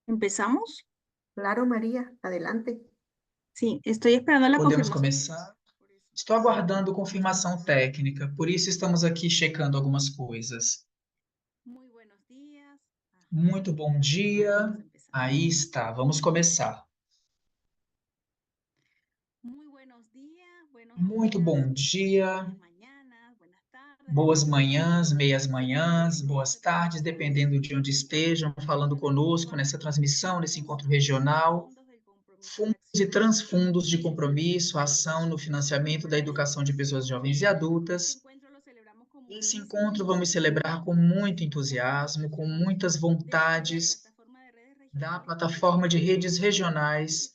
¿Empezamos? Claro, María, adelante. Sí, estoy esperando la Podemos confirmación. começar? Estou aguardando confirmação técnica, por isso estamos aqui checando algumas coisas. Muy buenos días. Ajá, Muito bom dia. vamos a empezar. Aí está, vamos começar. Muy buenos días, buenos Muito días, bom dia, medias mañanas, buenas tardes, boas dependiendo de manhãs, dónde meias se manhãs, conecten en boas esta tardes, transmisión. dependendo de onde estejam falando conosco nessa transmissão, nesse encontro regional. Fondos del compromiso de Fundos e acción a la transfundos de educación de compromisso, personas y ação no adultas. financiamento da educação de pessoas jovens e Este adultas. encuentro lo celebramos con Esse muchísimo encontro vamos celebrar com entusiasmo muito entusiasmo, com muitas vontades da plataforma de redes regionais,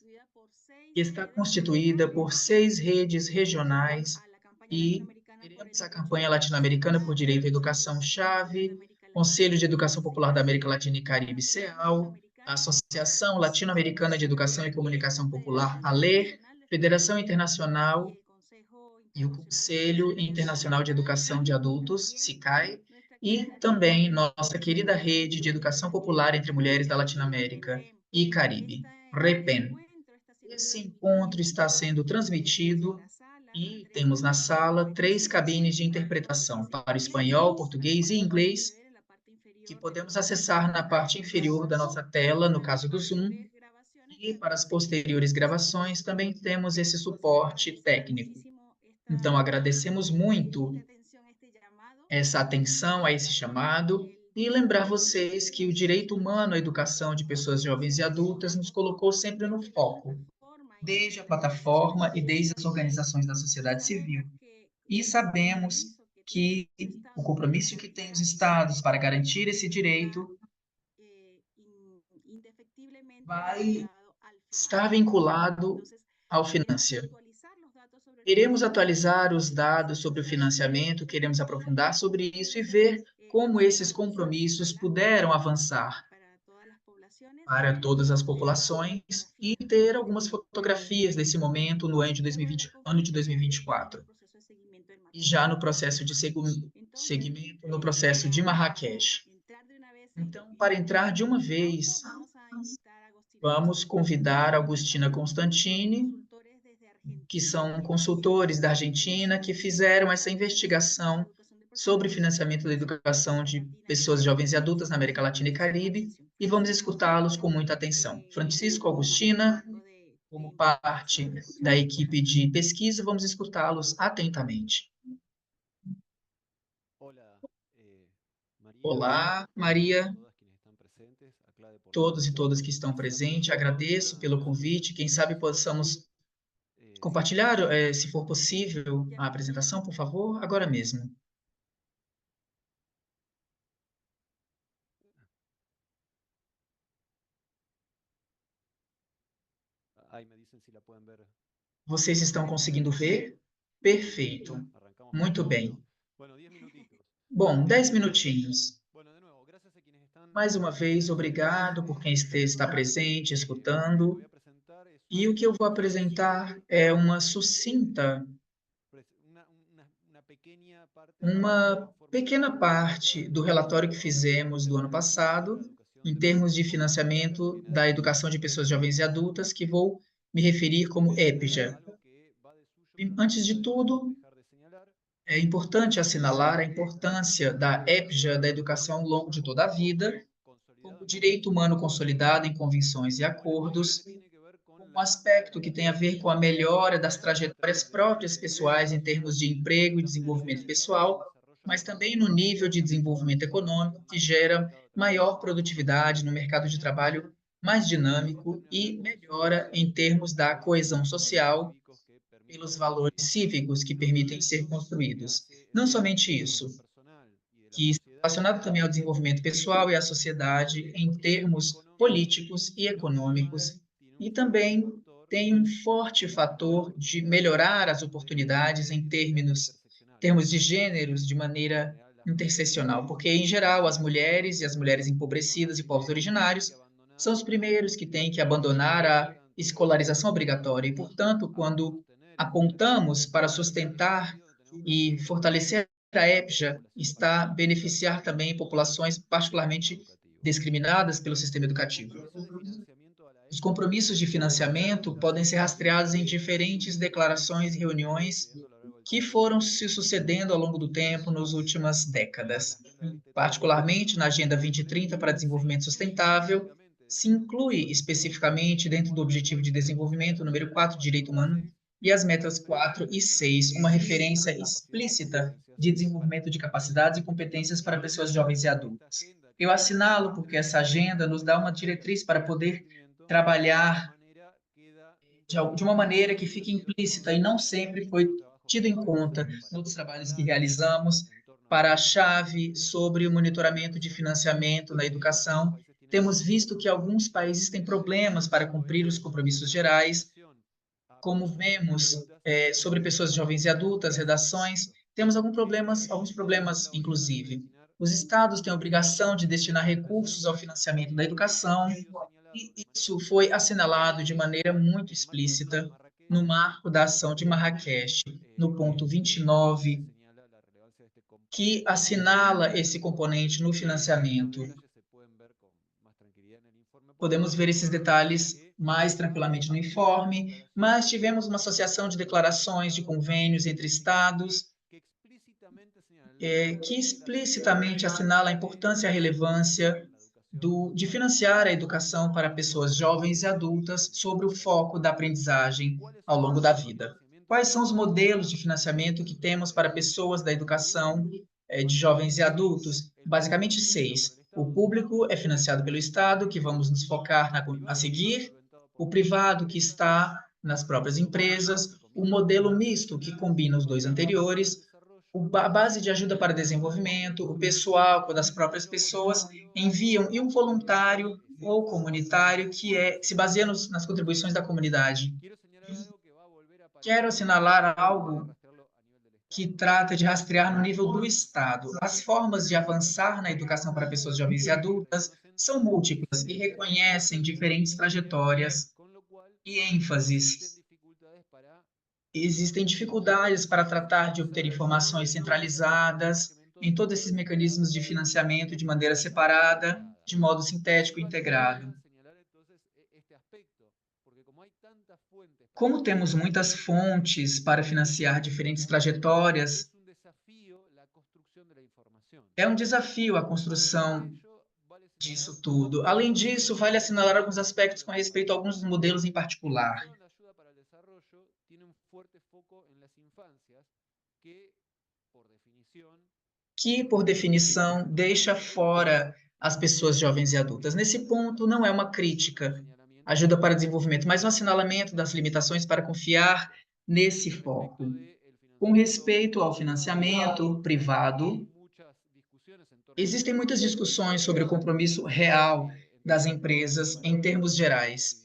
que está constituída por 6 redes regionais e teremos a campanha latino-americana por direito à educação chave, Conselho de Educação Popular da América Latina e Caribe, CEAL, a Associação Latino-Americana de Educação e Comunicação Popular, ALER, Federação Internacional e o Conselho Internacional de Educação de Adultos, SICAI, e também nossa querida rede de educação popular entre mulheres da Latinoamérica e Caribe, REPEN. Esse encontro está sendo transmitido e temos na sala 3 cabines de interpretação para espanhol, português e inglês, que podemos acessar na parte inferior da nossa tela, no caso do Zoom, e para as posteriores gravações também temos esse suporte técnico. Então, agradecemos muito essa atenção a esse chamado e lembrar vocês que o direito humano à educação de pessoas jovens e adultas nos colocou sempre no foco, desde a plataforma e desde as organizações da sociedade civil. E sabemos que o compromisso que têm os estados para garantir esse direito vai estar vinculado ao financeiro. Queremos atualizar os dados sobre o financiamento, queremos aprofundar sobre isso e ver como esses compromissos puderam avançar para todas as populações e ter algumas fotografias desse momento no ano de 2020, ano de 2024. E já no processo de seguimento, no processo de Marrakech. Então, para entrar de uma vez, vamos convidar Agustina Constantini, que são consultores da Argentina, que fizeram essa investigação sobre financiamento da educação de pessoas jovens e adultas na América Latina e Caribe, e vamos escutá-los com muita atenção. Francisco, Agustina, como parte da equipe de pesquisa, vamos escutá-los atentamente. Olá, Maria, todos e todas que estão presentes, agradeço pelo convite, quem sabe possamos compartilhar, se for possível, a apresentação, por favor, agora mesmo. Vocês estão conseguindo ver? Perfeito. Muito bem. Bom, 10 minutinhos. Mais uma vez, obrigado por quem está presente, escutando. E o que eu vou apresentar é uma pequena parte do relatório que fizemos do ano passado em termos de financiamento da educação de pessoas jovens e adultas, que vou me referir como EPJA. Antes de tudo, é importante assinalar a importância da EPJA, da educação ao longo de toda a vida, como direito humano consolidado em convenções e acordos, um aspecto que tem a ver com a melhora das trajetórias próprias pessoais em termos de emprego e desenvolvimento pessoal, mas também no nível de desenvolvimento econômico, que gera maior produtividade no mercado de trabalho mais dinâmico e melhora em termos da coesão social pelos valores cívicos que permitem ser construídos. Não somente isso, que está relacionado também ao desenvolvimento pessoal e à sociedade em termos políticos e econômicos, e também tem um forte fator de melhorar as oportunidades em termos de gêneros de maneira interseccional, porque, em geral, as mulheres e as mulheres empobrecidas e povos originários são os primeiros que têm que abandonar a escolarização obrigatória, e, portanto, quando apontamos para sustentar e fortalecer a EPJA, está a beneficiar também populações particularmente discriminadas pelo sistema educativo. Os compromissos de financiamento podem ser rastreados em diferentes declarações e reuniões que foram se sucedendo ao longo do tempo nas últimas décadas. Particularmente na Agenda 2030 para Desenvolvimento Sustentável, se inclui especificamente dentro do Objetivo de Desenvolvimento número 4, Direito Humano, e as metas 4 e 6, uma referência explícita de desenvolvimento de capacidades e competências para pessoas jovens e adultas. Eu assinalo porque essa agenda nos dá uma diretriz para poder trabalhar de uma maneira que fique implícita e não sempre foi tido em conta nos trabalhos que realizamos para a chave sobre o monitoramento de financiamento na educação. Temos visto que alguns países têm problemas para cumprir os compromissos gerais, como vemos sobre pessoas jovens e adultas, redações, temos alguns problemas, inclusive. Os estados têm a obrigação de destinar recursos ao financiamento da educação, e isso foi assinalado de maneira muito explícita no marco da ação de Marrakech, no ponto 29, que assinala esse componente no financiamento. Podemos ver esses detalhes mais tranquilamente no informe, mas tivemos uma associação de declarações de convênios entre estados, que explicitamente assinala a importância e a relevância de financiar a educação para pessoas jovens e adultas sobre o foco da aprendizagem ao longo da vida. Quais são os modelos de financiamento que temos para pessoas da educação de jovens e adultos? Basicamente, 6. O público é financiado pelo Estado, que vamos nos focar a seguir. O privado, que está nas próprias empresas. O modelo misto, que combina os dois anteriores. A base de ajuda para desenvolvimento, o pessoal, quando as próprias pessoas enviam, e um voluntário ou comunitário que se baseia nas contribuições da comunidade. Quero assinalar algo que trata de rastrear no nível do Estado. As formas de avançar na educação para pessoas jovens e adultas são múltiplas e reconhecem diferentes trajetórias e ênfases. Existem dificuldades para tratar de obter informações centralizadas em todos esses mecanismos de financiamento de maneira separada, de modo sintético e integrado. Como temos muitas fontes para financiar diferentes trajetórias, é um desafio a construção disso tudo. Além disso, vale assinalar alguns aspectos com respeito a alguns dos modelos em particular. Que, por definição, deixa fora as pessoas jovens e adultas. Nesse ponto, não é uma crítica, ajuda para desenvolvimento, mas um assinalamento das limitações para confiar nesse foco. Com respeito ao financiamento privado, existem muitas discussões sobre o compromisso real das empresas em termos gerais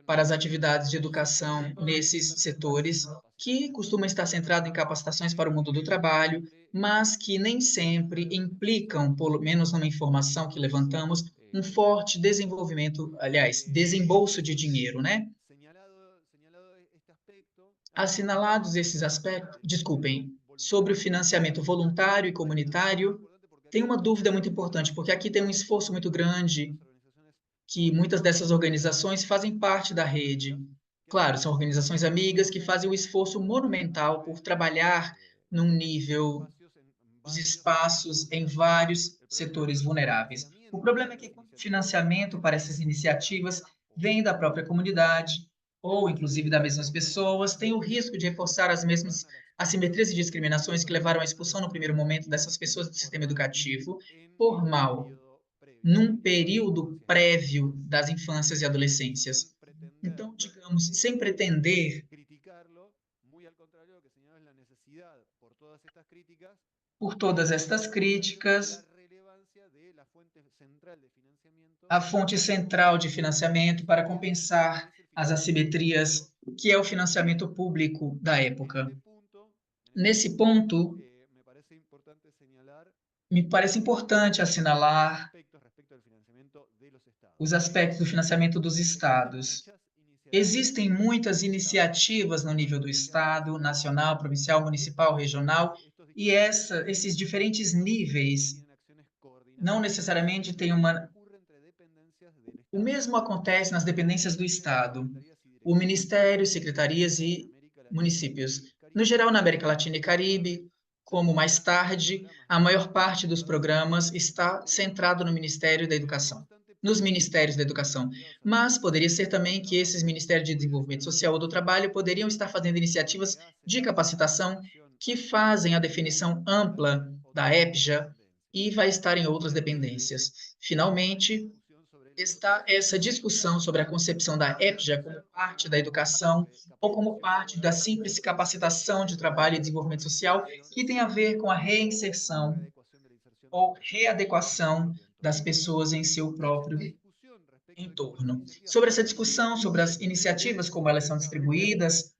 para as atividades de educação nesses setores, que costuma estar centrado em capacitações para o mundo do trabalho, mas que nem sempre implicam, pelo menos numa informação que levantamos, um forte desenvolvimento, aliás, desembolso de dinheiro, né? Assinalados esses aspectos, desculpem, sobre o financiamento voluntário e comunitário, tem uma dúvida muito importante, porque aqui tem um esforço muito grande que muitas dessas organizações fazem parte da rede. Claro, são organizações amigas que fazem um esforço monumental por trabalhar num nível dos espaços em vários setores vulneráveis. O problema é que quando o financiamento para essas iniciativas vem da própria comunidade, ou inclusive das mesmas pessoas, tem o risco de reforçar as mesmas assimetrias e discriminações que levaram à expulsão no primeiro momento dessas pessoas do sistema educativo formal, num período prévio das infâncias e adolescências. Então, digamos, sem pretender, por todas estas críticas, a fonte central de financiamento para compensar as assimetrias, que é o financiamento público da época. Nesse ponto, me parece importante assinalar os aspectos do financiamento dos estados. Existem muitas iniciativas no nível do estado, nacional, provincial, municipal, regional, e esses diferentes níveis não necessariamente têm uma... O mesmo acontece nas dependências do estado, o ministério, secretarias e municípios. No geral, na América Latina e Caribe, como mais tarde, a maior parte dos programas está centrado no Ministério da Educação, nos Ministérios da Educação. Mas poderia ser também que esses Ministérios de Desenvolvimento Social ou do Trabalho poderiam estar fazendo iniciativas de capacitação que fazem a definição ampla da EPJA e vai estar em outras dependências. Finalmente, está essa discussão sobre a concepção da EPJA como parte da educação ou como parte da simples capacitação de trabalho e desenvolvimento social, que tem a ver com a reinserção ou readequação das pessoas em seu próprio entorno. Sobre essa discussão, sobre as iniciativas, como elas são distribuídas,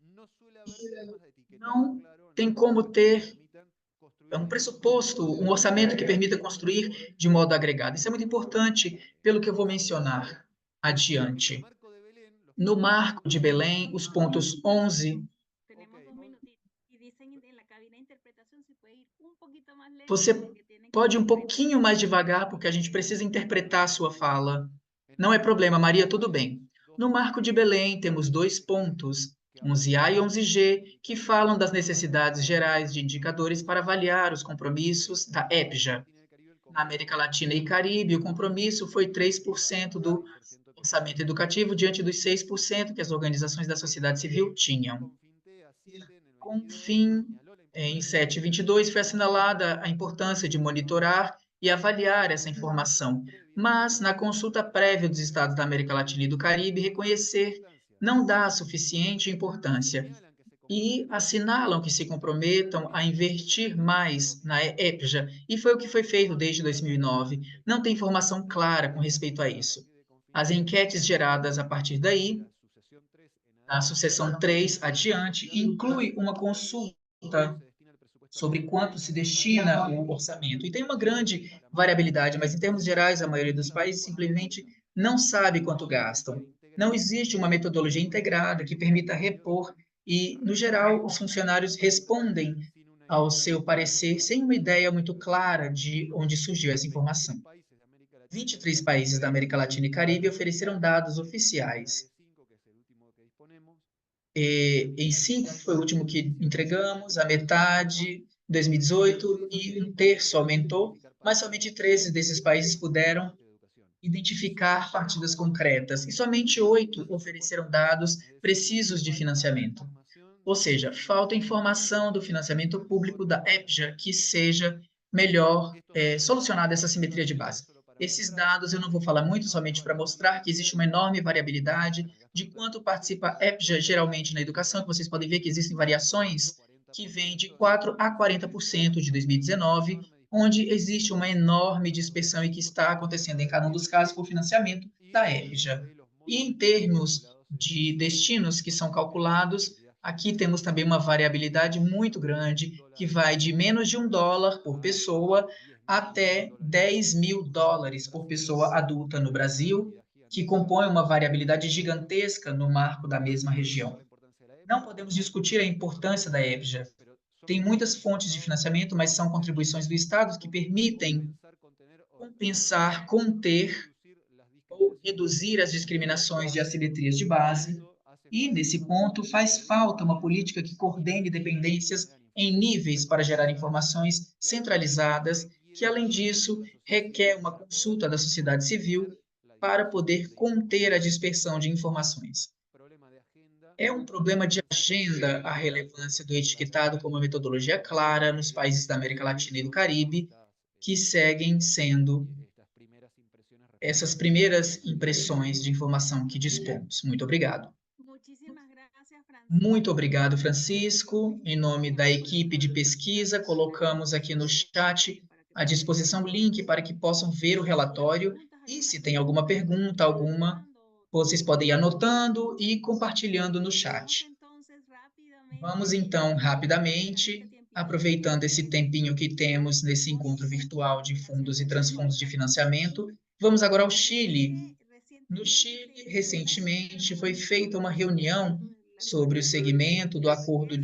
não tem como ter um pressuposto, um orçamento que permita construir de modo agregado. Isso é muito importante pelo que eu vou mencionar adiante. No Marco de Belém, os pontos 11, você pode ir um pouquinho mais devagar, porque a gente precisa interpretar a sua fala. Não é problema, Maria, tudo bem. No Marco de Belém, temos 2 pontos, 11A e 11G, que falam das necessidades gerais de indicadores para avaliar os compromissos da EPJA. Na América Latina e Caribe, o compromisso foi 3% do orçamento educativo diante dos 6% que as organizações da sociedade civil tinham. Com fim, em 722, foi assinalada a importância de monitorar e avaliar essa informação, mas na consulta prévia dos estados da América Latina e do Caribe, reconhecer não dá suficiente importância e assinalam que se comprometam a investir mais na EPJA, e foi o que foi feito desde 2009. Não tem informação clara com respeito a isso. As enquetes geradas a partir daí, a sucessão 3 adiante, inclui uma consulta sobre quanto se destina o orçamento. E tem uma grande variabilidade, mas em termos gerais, a maioria dos países simplesmente não sabe quanto gastam. Não existe uma metodologia integrada que permita repor e, no geral, os funcionários respondem ao seu parecer sem uma ideia muito clara de onde surgiu essa informação. 23 países da América Latina e Caribe ofereceram dados oficiais. Em 5 foi o último que entregamos, a metade, em 2018, e um terço aumentou, mas somente 13 desses países puderam identificar partidas concretas, e somente 8 ofereceram dados precisos de financiamento. Ou seja, falta informação do financiamento público da EPJA que seja melhor solucionada essa simetria de base. Esses dados eu não vou falar muito, somente para mostrar que existe uma enorme variabilidade de quanto participa a EPJA geralmente na educação, que vocês podem ver que existem variações que vêm de 4% a 40% de 2019, onde existe uma enorme dispersão e que está acontecendo em cada um dos casos por financiamento da EPJA. E em termos de destinos que são calculados, aqui temos também uma variabilidade muito grande, que vai de menos de $1 por pessoa até $10.000 por pessoa adulta no Brasil, que compõe uma variabilidade gigantesca no marco da mesma região. Não podemos discutir a importância da EPJA. Tem muitas fontes de financiamento, mas são contribuições do Estado que permitem compensar, conter ou reduzir as discriminações de assimetrias de base, e, nesse ponto, faz falta uma política que coordene dependências em níveis para gerar informações centralizadas, que, além disso, requer uma consulta da sociedade civil para poder conter a dispersão de informações. É um problema de agenda a relevância do etiquetado como uma metodologia clara nos países da América Latina e do Caribe, que seguem sendo essas primeiras impressões de informação que dispomos. Muito obrigado. Muito obrigado, Francisco. Em nome da equipe de pesquisa, colocamos aqui no chat à disposição o link para que possam ver o relatório e, se tem alguma pergunta, vocês podem ir anotando e compartilhando no chat. Vamos, então, rapidamente, aproveitando esse tempinho que temos nesse encontro virtual de fundos e transfundos de financiamento, vamos agora ao Chile. No Chile, recentemente, foi feita uma reunião sobre o segmento do Acordo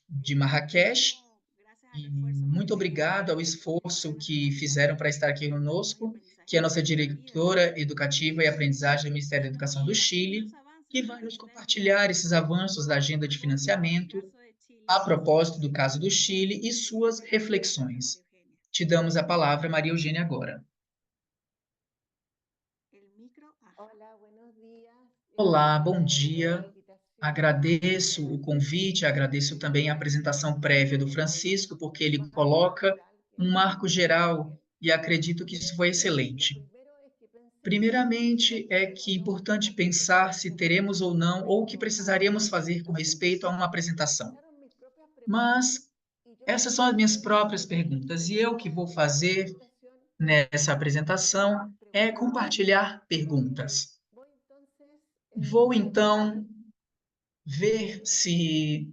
de Marrakech. E muito obrigado ao esforço que fizeram para estar aqui conosco, que é a nossa diretora educativa e aprendizagem do Ministério da Educação do Chile, que vai nos compartilhar esses avanços da agenda de financiamento a propósito do caso do Chile e suas reflexões. Te damos a palavra, Maria Eugênia, agora. Olá, bom dia. Agradeço o convite, agradeço também a apresentação prévia do Francisco, porque ele coloca um marco geral e acredito que isso foi excelente. Primeiramente, é que é importante pensar se teremos ou não, ou o que precisaríamos fazer com respeito a uma apresentação. Mas essas são as minhas próprias perguntas, e eu que vou fazer nessa apresentação é compartilhar perguntas. Vou, então, ver se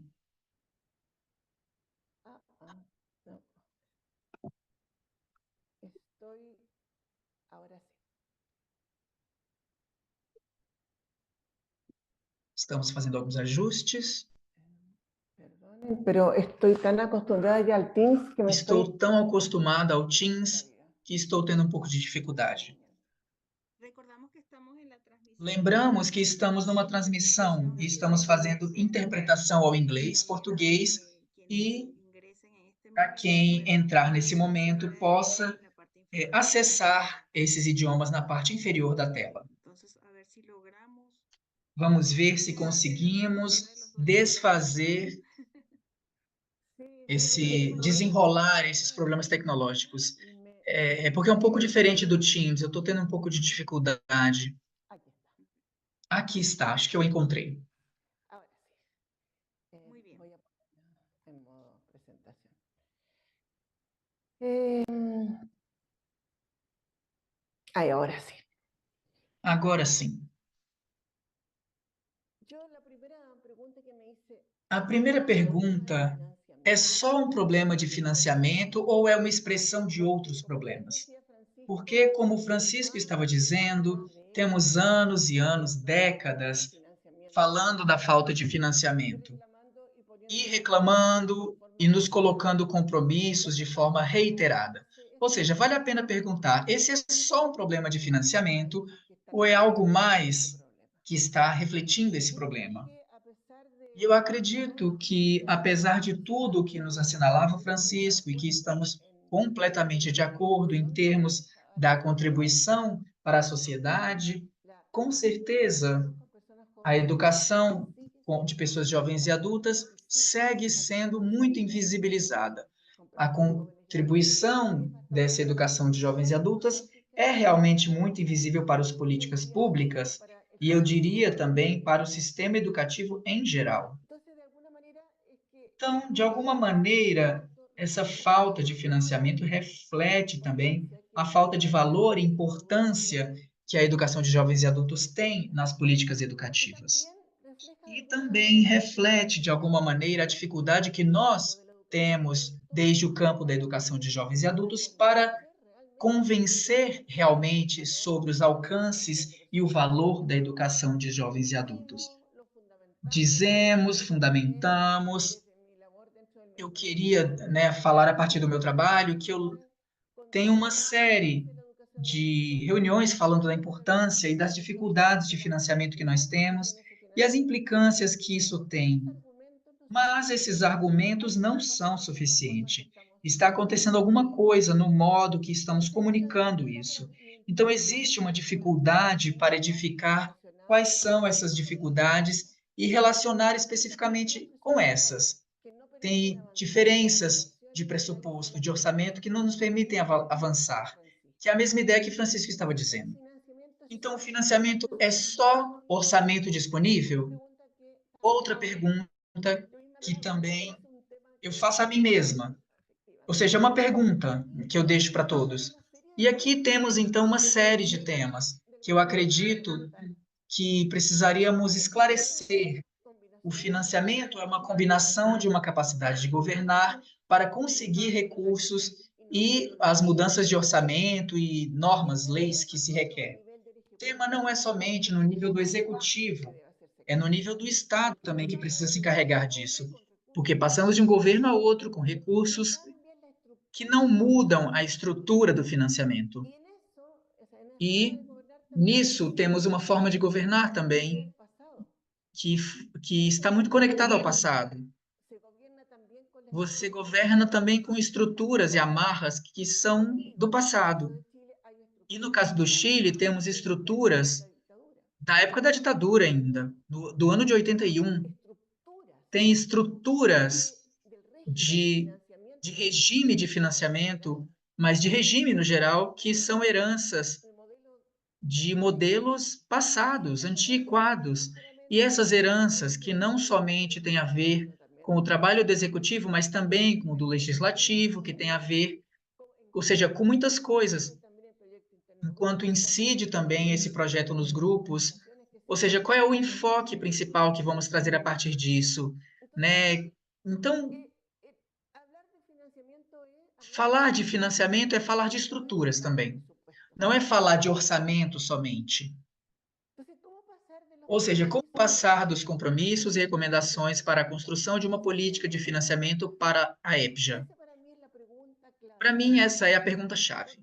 estamos fazendo alguns ajustes. Estou tão acostumada ao Teams que estou tendo um pouco de dificuldade. Lembramos que estamos numa transmissão e estamos fazendo interpretação ao inglês, português e para quem entrar nesse momento possa acessar esses idiomas na parte inferior da tela. Vamos ver se conseguimos desenrolar esses problemas tecnológicos. Porque é um pouco diferente do Teams, eu estou tendo um pouco de dificuldade. Aqui está, acho que eu encontrei. Agora sim. A primeira pergunta é só um problema de financiamento ou é uma expressão de outros problemas? Porque, como o Francisco estava dizendo, temos anos e anos, décadas, falando da falta de financiamento e reclamando e nos colocando compromissos de forma reiterada. Ou seja, vale a pena perguntar, esse é só um problema de financiamento ou é algo mais que está refletindo esse problema? E eu acredito que, apesar de tudo o que nos assinalava o Francisco e que estamos completamente de acordo em termos da contribuição para a sociedade, com certeza a educação de pessoas jovens e adultas segue sendo muito invisibilizada. A contribuição dessa educação de jovens e adultas é realmente muito invisível para as políticas públicas e eu diria também para o sistema educativo em geral. Então, de alguma maneira, essa falta de financiamento reflete também a falta de valor e importância que a educação de jovens e adultos tem nas políticas educativas. E também reflete, de alguma maneira, a dificuldade que nós temos desde o campo da educação de jovens e adultos para convencer realmente sobre os alcances e o valor da educação de jovens e adultos. Dizemos, fundamentamos. Eu queria, falar a partir do meu trabalho que eu tenho uma série de reuniões falando da importância e das dificuldades de financiamento que nós temos e as implicâncias que isso tem. Mas esses argumentos não são suficientes. Está acontecendo alguma coisa no modo que estamos comunicando isso. Então, existe uma dificuldade para edificar quais são essas dificuldades e relacionar especificamente com essas. Tem diferenças de pressuposto, de orçamento, que não nos permitem avançar, que é a mesma ideia que Francisco estava dizendo. Então, o financiamento é só orçamento disponível? Outra pergunta que também eu faço a mim mesma, ou seja, é uma pergunta que eu deixo para todos. E aqui temos, então, uma série de temas que eu acredito que precisaríamos esclarecer. O financiamento é uma combinação de uma capacidade de governar para conseguir recursos e as mudanças de orçamento e normas, leis que se requer. O tema não é somente no nível do executivo, é no nível do Estado também que precisa se encarregar disso, porque passamos de um governo a outro com recursos que não mudam a estrutura do financiamento. E nisso temos uma forma de governar também que, que está muito conectada ao passado. Você governa também com estruturas e amarras que são do passado. E no caso do Chile, temos estruturas da época da ditadura ainda, do ano de 81. Tem estruturas de, de regime de financiamento, mas de regime no geral, que são heranças de modelos passados, antiquados. E essas heranças, que não somente têm a ver com o trabalho do executivo, mas também com o do legislativo, que tem a ver, ou seja, com muitas coisas, enquanto incide também esse projeto nos grupos, ou seja, qual é o enfoque principal que vamos trazer a partir disso, né? Então, falar de financiamento é falar de estruturas também. Não é falar de orçamento somente. Ou seja, como passar dos compromissos e recomendações para a construção de uma política de financiamento para a EPJA? Para mim, essa é a pergunta-chave.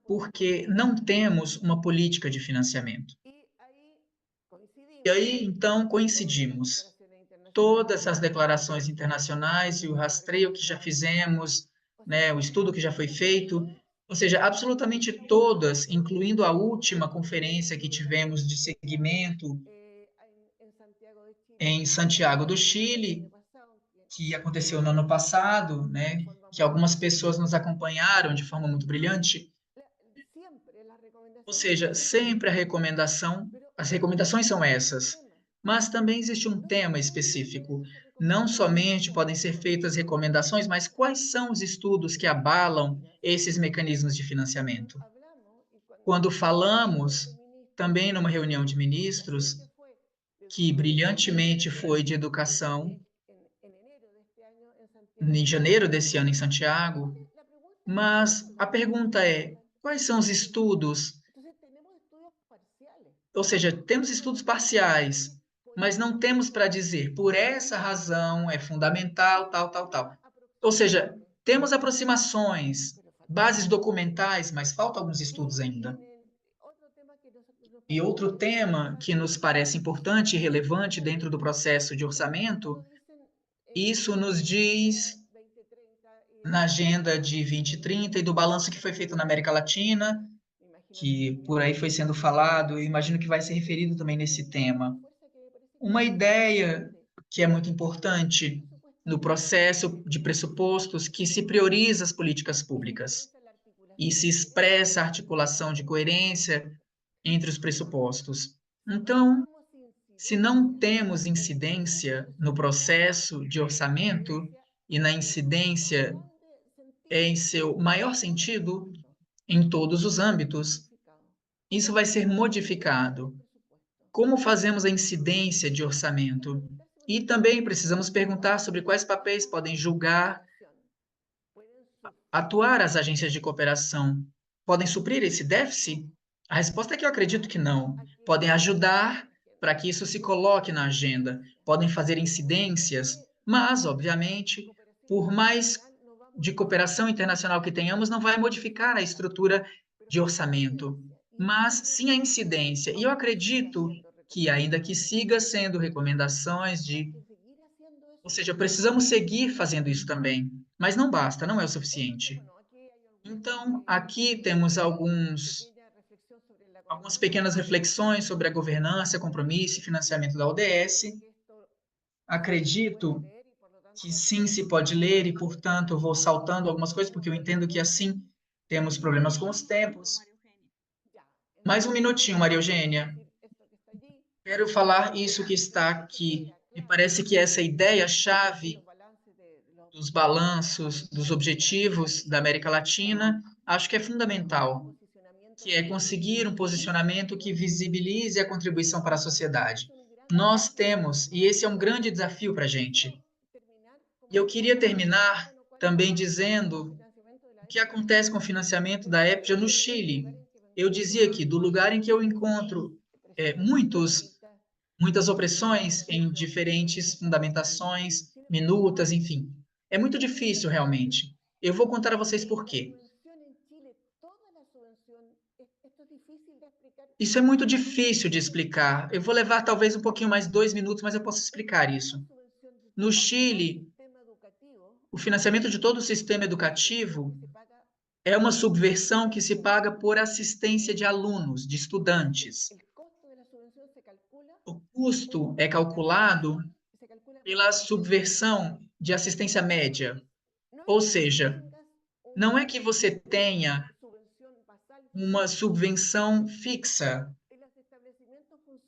Porque não temos uma política de financiamento. E aí, então, coincidimos. Todas as declarações internacionais e o rastreio que já fizemos, né, o estudo que já foi feito, ou seja, absolutamente todas, incluindo a última conferência que tivemos de segmento em Santiago do Chile, que aconteceu no ano passado, né, que algumas pessoas nos acompanharam de forma muito brilhante. Ou seja, sempre as recomendações são essas, mas também existe um tema específico. Não somente podem ser feitas recomendações, mas quais são os estudos que abalam esses mecanismos de financiamento? Quando falamos, também numa reunião de ministros, que brilhantemente foi de educação, em janeiro desse ano em Santiago, mas a pergunta é: quais são os estudos? Ou seja, temos estudos parciais, mas não temos para dizer por essa razão é fundamental, tal, tal, tal. Ou seja, temos aproximações, bases documentais, mas faltam alguns estudos ainda. E outro tema que nos parece importante e relevante dentro do processo de orçamento, isso nos diz na agenda de 2030 e do balanço que foi feito na América Latina, que por aí foi sendo falado, e imagino que vai ser referido também nesse tema. Uma ideia que é muito importante no processo de pressupostos que se prioriza as políticas públicas e se expressa a articulação de coerência entre os pressupostos. Então, se não temos incidência no processo de orçamento e na incidência em seu maior sentido em todos os âmbitos, isso vai ser modificado. Como fazemos a incidência de orçamento? E também precisamos perguntar sobre quais papéis podem julgar, atuar as agências de cooperação. Podem suprir esse déficit? A resposta é que eu acredito que não. Podem ajudar para que isso se coloque na agenda, podem fazer incidências, mas, obviamente, por mais de cooperação internacional que tenhamos não vai modificar a estrutura de orçamento, mas sim a incidência. E eu acredito que, ainda que siga sendo recomendações ou seja, precisamos seguir fazendo isso também, mas não basta, não é o suficiente. Então, aqui temos algumas pequenas reflexões sobre a governança, compromisso e financiamento da ODS. Acredito que sim se pode ler e, portanto, eu vou saltando algumas coisas, porque eu entendo que assim temos problemas com os tempos. Mais um minutinho, Maria Eugênia. Quero falar isso que está aqui. Me parece que essa ideia-chave dos balanços, dos objetivos da América Latina, acho que é fundamental, que é conseguir um posicionamento que visibilize a contribuição para a sociedade. Nós temos, e esse é um grande desafio para a gente. E eu queria terminar também dizendo o que acontece com o financiamento da EPJA no Chile. Eu dizia que do lugar em que eu encontro muitas opressões em diferentes fundamentações, minutas, enfim. É muito difícil, realmente. Eu vou contar a vocês por quê. Isso é muito difícil de explicar. Eu vou levar talvez um pouquinho mais 2 minutos, mas eu posso explicar isso. No Chile, o financiamento de todo o sistema educativo é uma subversão que se paga por assistência de alunos, de estudantes. O custo é calculado pela subversão de assistência média. Ou seja, não é que você tenha uma subvenção fixa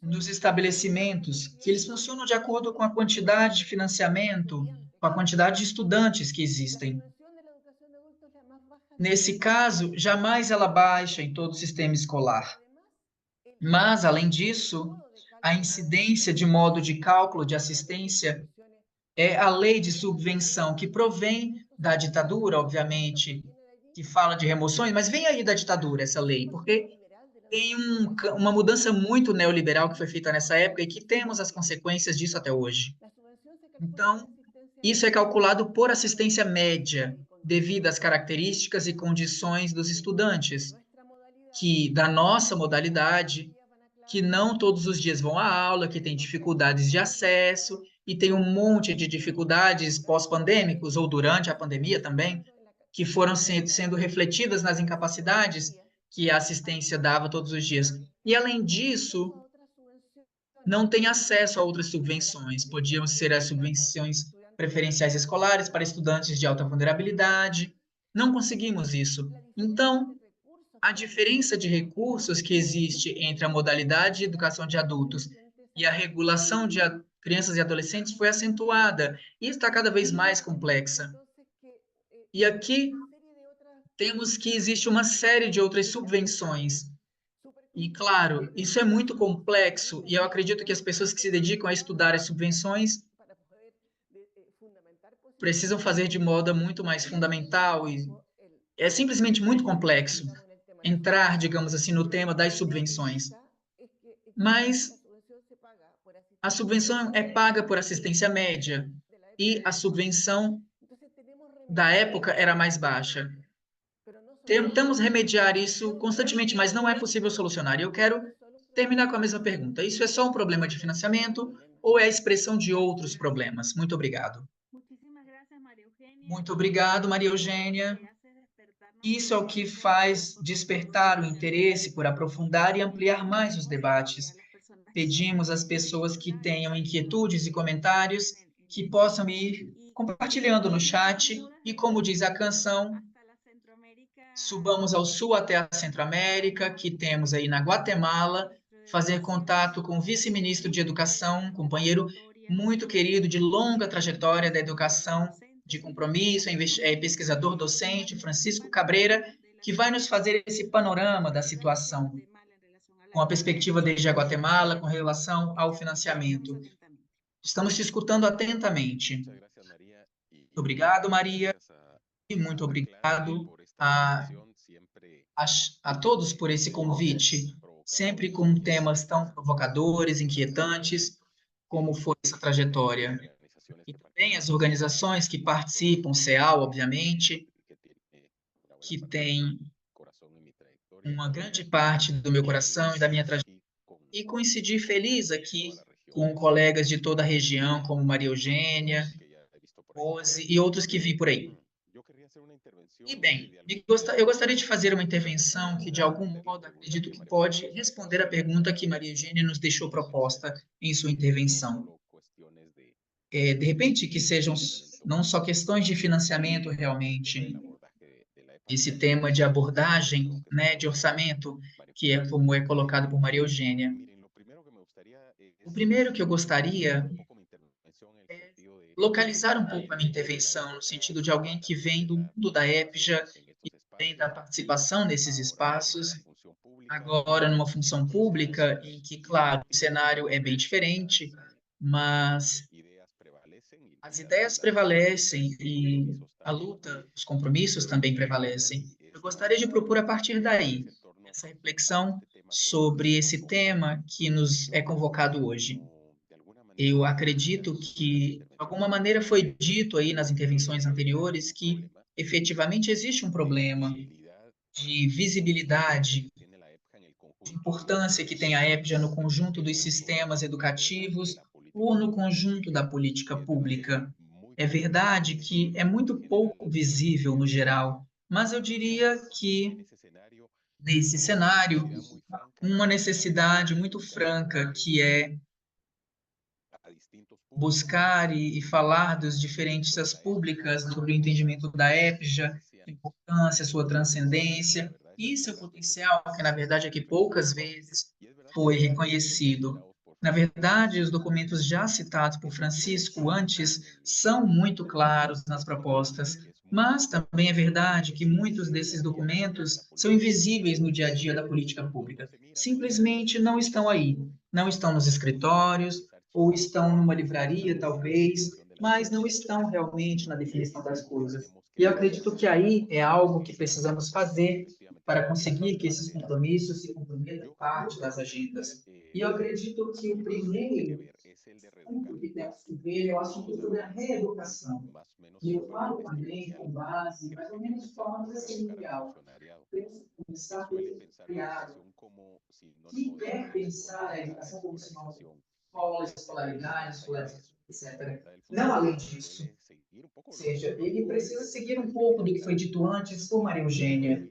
nos estabelecimentos, que eles funcionam de acordo com a quantidade de financiamento, com a quantidade de estudantes que existem. Nesse caso, jamais ela baixa em todo o sistema escolar. Mas, além disso, a incidência de modo de cálculo de assistência é a lei de subvenção, que provém da ditadura, obviamente, que fala de remoções, mas vem aí da ditadura essa lei, porque tem uma mudança muito neoliberal que foi feita nessa época e que temos as consequências disso até hoje. Então, isso é calculado por assistência média, devido às características e condições dos estudantes, que da nossa modalidade, que não todos os dias vão à aula, que têm dificuldades de acesso e tem um monte de dificuldades pós-pandêmicos ou durante a pandemia também, que foram sendo refletidas nas incapacidades que a assistência dava todos os dias. E, além disso, não tem acesso a outras subvenções. Podiam ser as subvenções preferenciais escolares para estudantes de alta vulnerabilidade. Não conseguimos isso. Então, a diferença de recursos que existe entre a modalidade de educação de adultos e a regulação de crianças e adolescentes foi acentuada e está cada vez mais complexa. E aqui temos que existe uma série de outras subvenções. E, claro, isso é muito complexo e eu acredito que as pessoas que se dedicam a estudar as subvenções precisam fazer de modo muito mais fundamental e é simplesmente muito complexo entrar, digamos assim, no tema das subvenções. Mas a subvenção é paga por assistência média e a subvenção da época era mais baixa. Tentamos remediar isso constantemente, mas não é possível solucionar. E eu quero terminar com a mesma pergunta. Isso é só um problema de financiamento ou é a expressão de outros problemas? Muito obrigado. Muito obrigado, Maria Eugênia. Isso é o que faz despertar o interesse por aprofundar e ampliar mais os debates. Pedimos às pessoas que tenham inquietudes e comentários que possam ir compartilhando no chat e, como diz a canção, subamos ao sul até a Centro-América, que temos aí na Guatemala, fazer contato com o vice-ministro de Educação, um companheiro muito querido, de longa trajetória da educação, de compromisso, pesquisador docente, Francisco Cabreira, que vai nos fazer esse panorama da situação, com a perspectiva desde a Guatemala, com relação ao financiamento. Estamos te escutando atentamente. Obrigado, Maria, e muito obrigado a todos por esse convite, sempre com temas tão provocadores, inquietantes, como foi essa trajetória. e também as organizações que participam, CEAL, obviamente, que tem uma grande parte do meu coração e da minha trajetória, e coincidir feliz aqui com colegas de toda a região, como Maria Eugênia, Rose e outros que vi por aí. E bem, eu gostaria de fazer uma intervenção que, de algum modo, acredito que pode responder à pergunta que Maria Eugênia nos deixou proposta em sua intervenção. De repente, que sejam não só questões de financiamento realmente, esse tema de abordagem, né, de orçamento, que é como é colocado por Maria Eugênia. O primeiro que eu gostaria é localizar um pouco a minha intervenção no sentido de alguém que vem do mundo da EPJA e vem da participação nesses espaços, agora numa função pública, em que, claro, o cenário é bem diferente, mas as ideias prevalecem e a luta, os compromissos também prevalecem. Eu gostaria de propor a partir daí essa reflexão sobre esse tema que nos é convocado hoje. Eu acredito que, de alguma maneira, foi dito aí nas intervenções anteriores que efetivamente existe um problema de visibilidade, de importância que tem a EPJA no conjunto dos sistemas educativos ou no conjunto da política pública. É verdade que é muito pouco visível no geral, mas eu diria que, nesse cenário, uma necessidade muito franca que é buscar e falar das diferenças públicas sobre o entendimento da EPJA, sua importância, sua transcendência e seu potencial, que na verdade é que poucas vezes foi reconhecido. Na verdade, os documentos já citados por Francisco antes são muito claros nas propostas, mas também é verdade que muitos desses documentos são invisíveis no dia a dia da política pública. Simplesmente não estão aí, não estão nos escritórios, ou estão numa livraria, talvez, mas não estão realmente na definição das coisas. E eu acredito que aí é algo que precisamos fazer para conseguir que esses compromissos se comprometam parte das agendas. E eu acredito que o primeiro assunto que temos que ver é o assunto sobre a reeducação. E eu falo também com base, mais ou menos de forma setorial. Temos que começar pelo criado, que quer pensar a educação como se não escola, escolaridade, etc. Não além disso. Ou seja, ele precisa seguir um pouco do que foi dito antes por Maria Eugênia,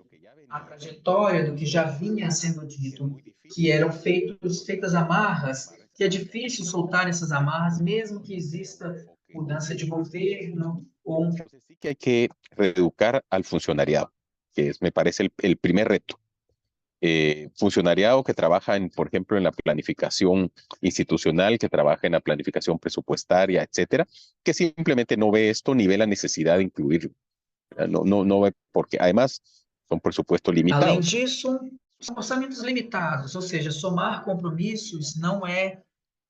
a trajetória do que já vinha sendo dito, que eram feitas amarras, que é difícil soltar essas amarras, mesmo que exista mudança de governo ou um... Que hay que reeducar al funcionariado, que es, me parece, el primer reto. Funcionariado que trabaja, por ejemplo, en la planificación institucional, que trabaja en la planificación presupuestaria, etcétera, que simplemente no ve esto ni ve la necesidad de incluirlo. No ve, porque además son presupuestos limitados. Além disso, são orçamentos limitados, ou seja, somar compromissos não é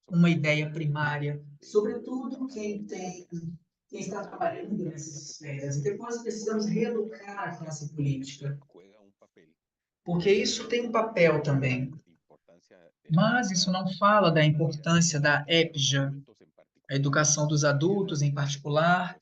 uma ideia primária, sobretudo quem está trabalhando nessas esferas. E depois precisamos reeducar a classe política, porque isso tem um papel também. Mas isso não fala da importância da EPJA, a educação dos adultos em particular,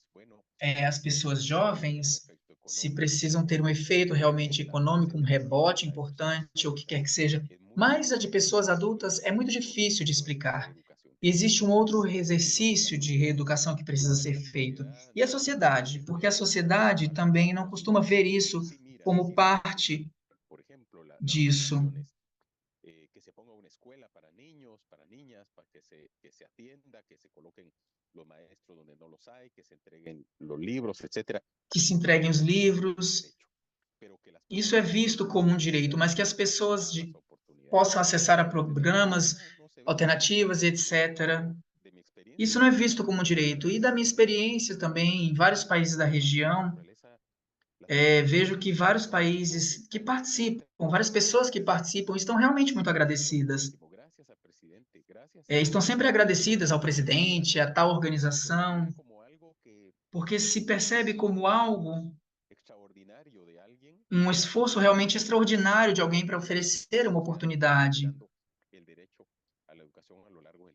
as pessoas jovens, se precisam ter um efeito realmente econômico, um rebote importante, ou o que quer que seja. Mas a de pessoas adultas é muito difícil de explicar. Existe um outro exercício de reeducação que precisa ser feito. E a sociedade, porque a sociedade também não costuma ver isso como parte disso. Que se ponga una escuela para niños, para niñas, para que se atienda, que se coloquen los maestros donde no los hay, que se entreguen los libros, etcétera. Que se entreguem os livros. Isso é visto como um direito, mas que as pessoas possam acessar a programas alternativas, etc. Isso não é visto como um direito. E da minha experiência também, em vários países da região, vejo que vários países que participam, várias pessoas que participam, estão realmente muito agradecidas. Estão sempre agradecidas ao presidente, a tal organização, porque se percebe como algo, um esforço realmente extraordinário de alguém para oferecer uma oportunidade.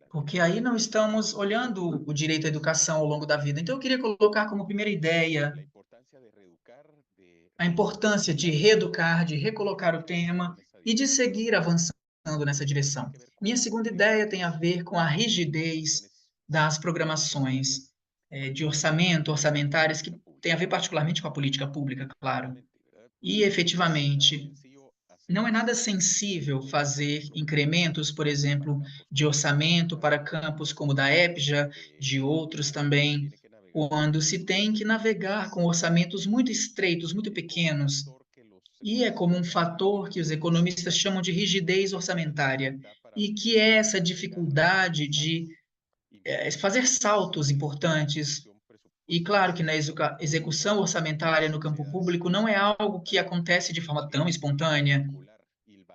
porque aí não estamos olhando o direito à educação ao longo da vida. Então, eu queria colocar como primeira ideia a importância de reeducar, de recolocar o tema e de seguir avançando nessa direção. Minha segunda ideia tem a ver com a rigidez das programações de orçamento, orçamentárias, que tem a ver particularmente com a política pública, claro. E, efetivamente, não é nada sensível fazer incrementos, por exemplo, de orçamento para campos como o da EPJA, de outros também, quando se tem que navegar com orçamentos muito estreitos, muito pequenos. E é como um fator que os economistas chamam de rigidez orçamentária, e que é essa dificuldade de fazer saltos importantes. E claro que na execução orçamentária no campo público não é algo que acontece de forma tão espontânea.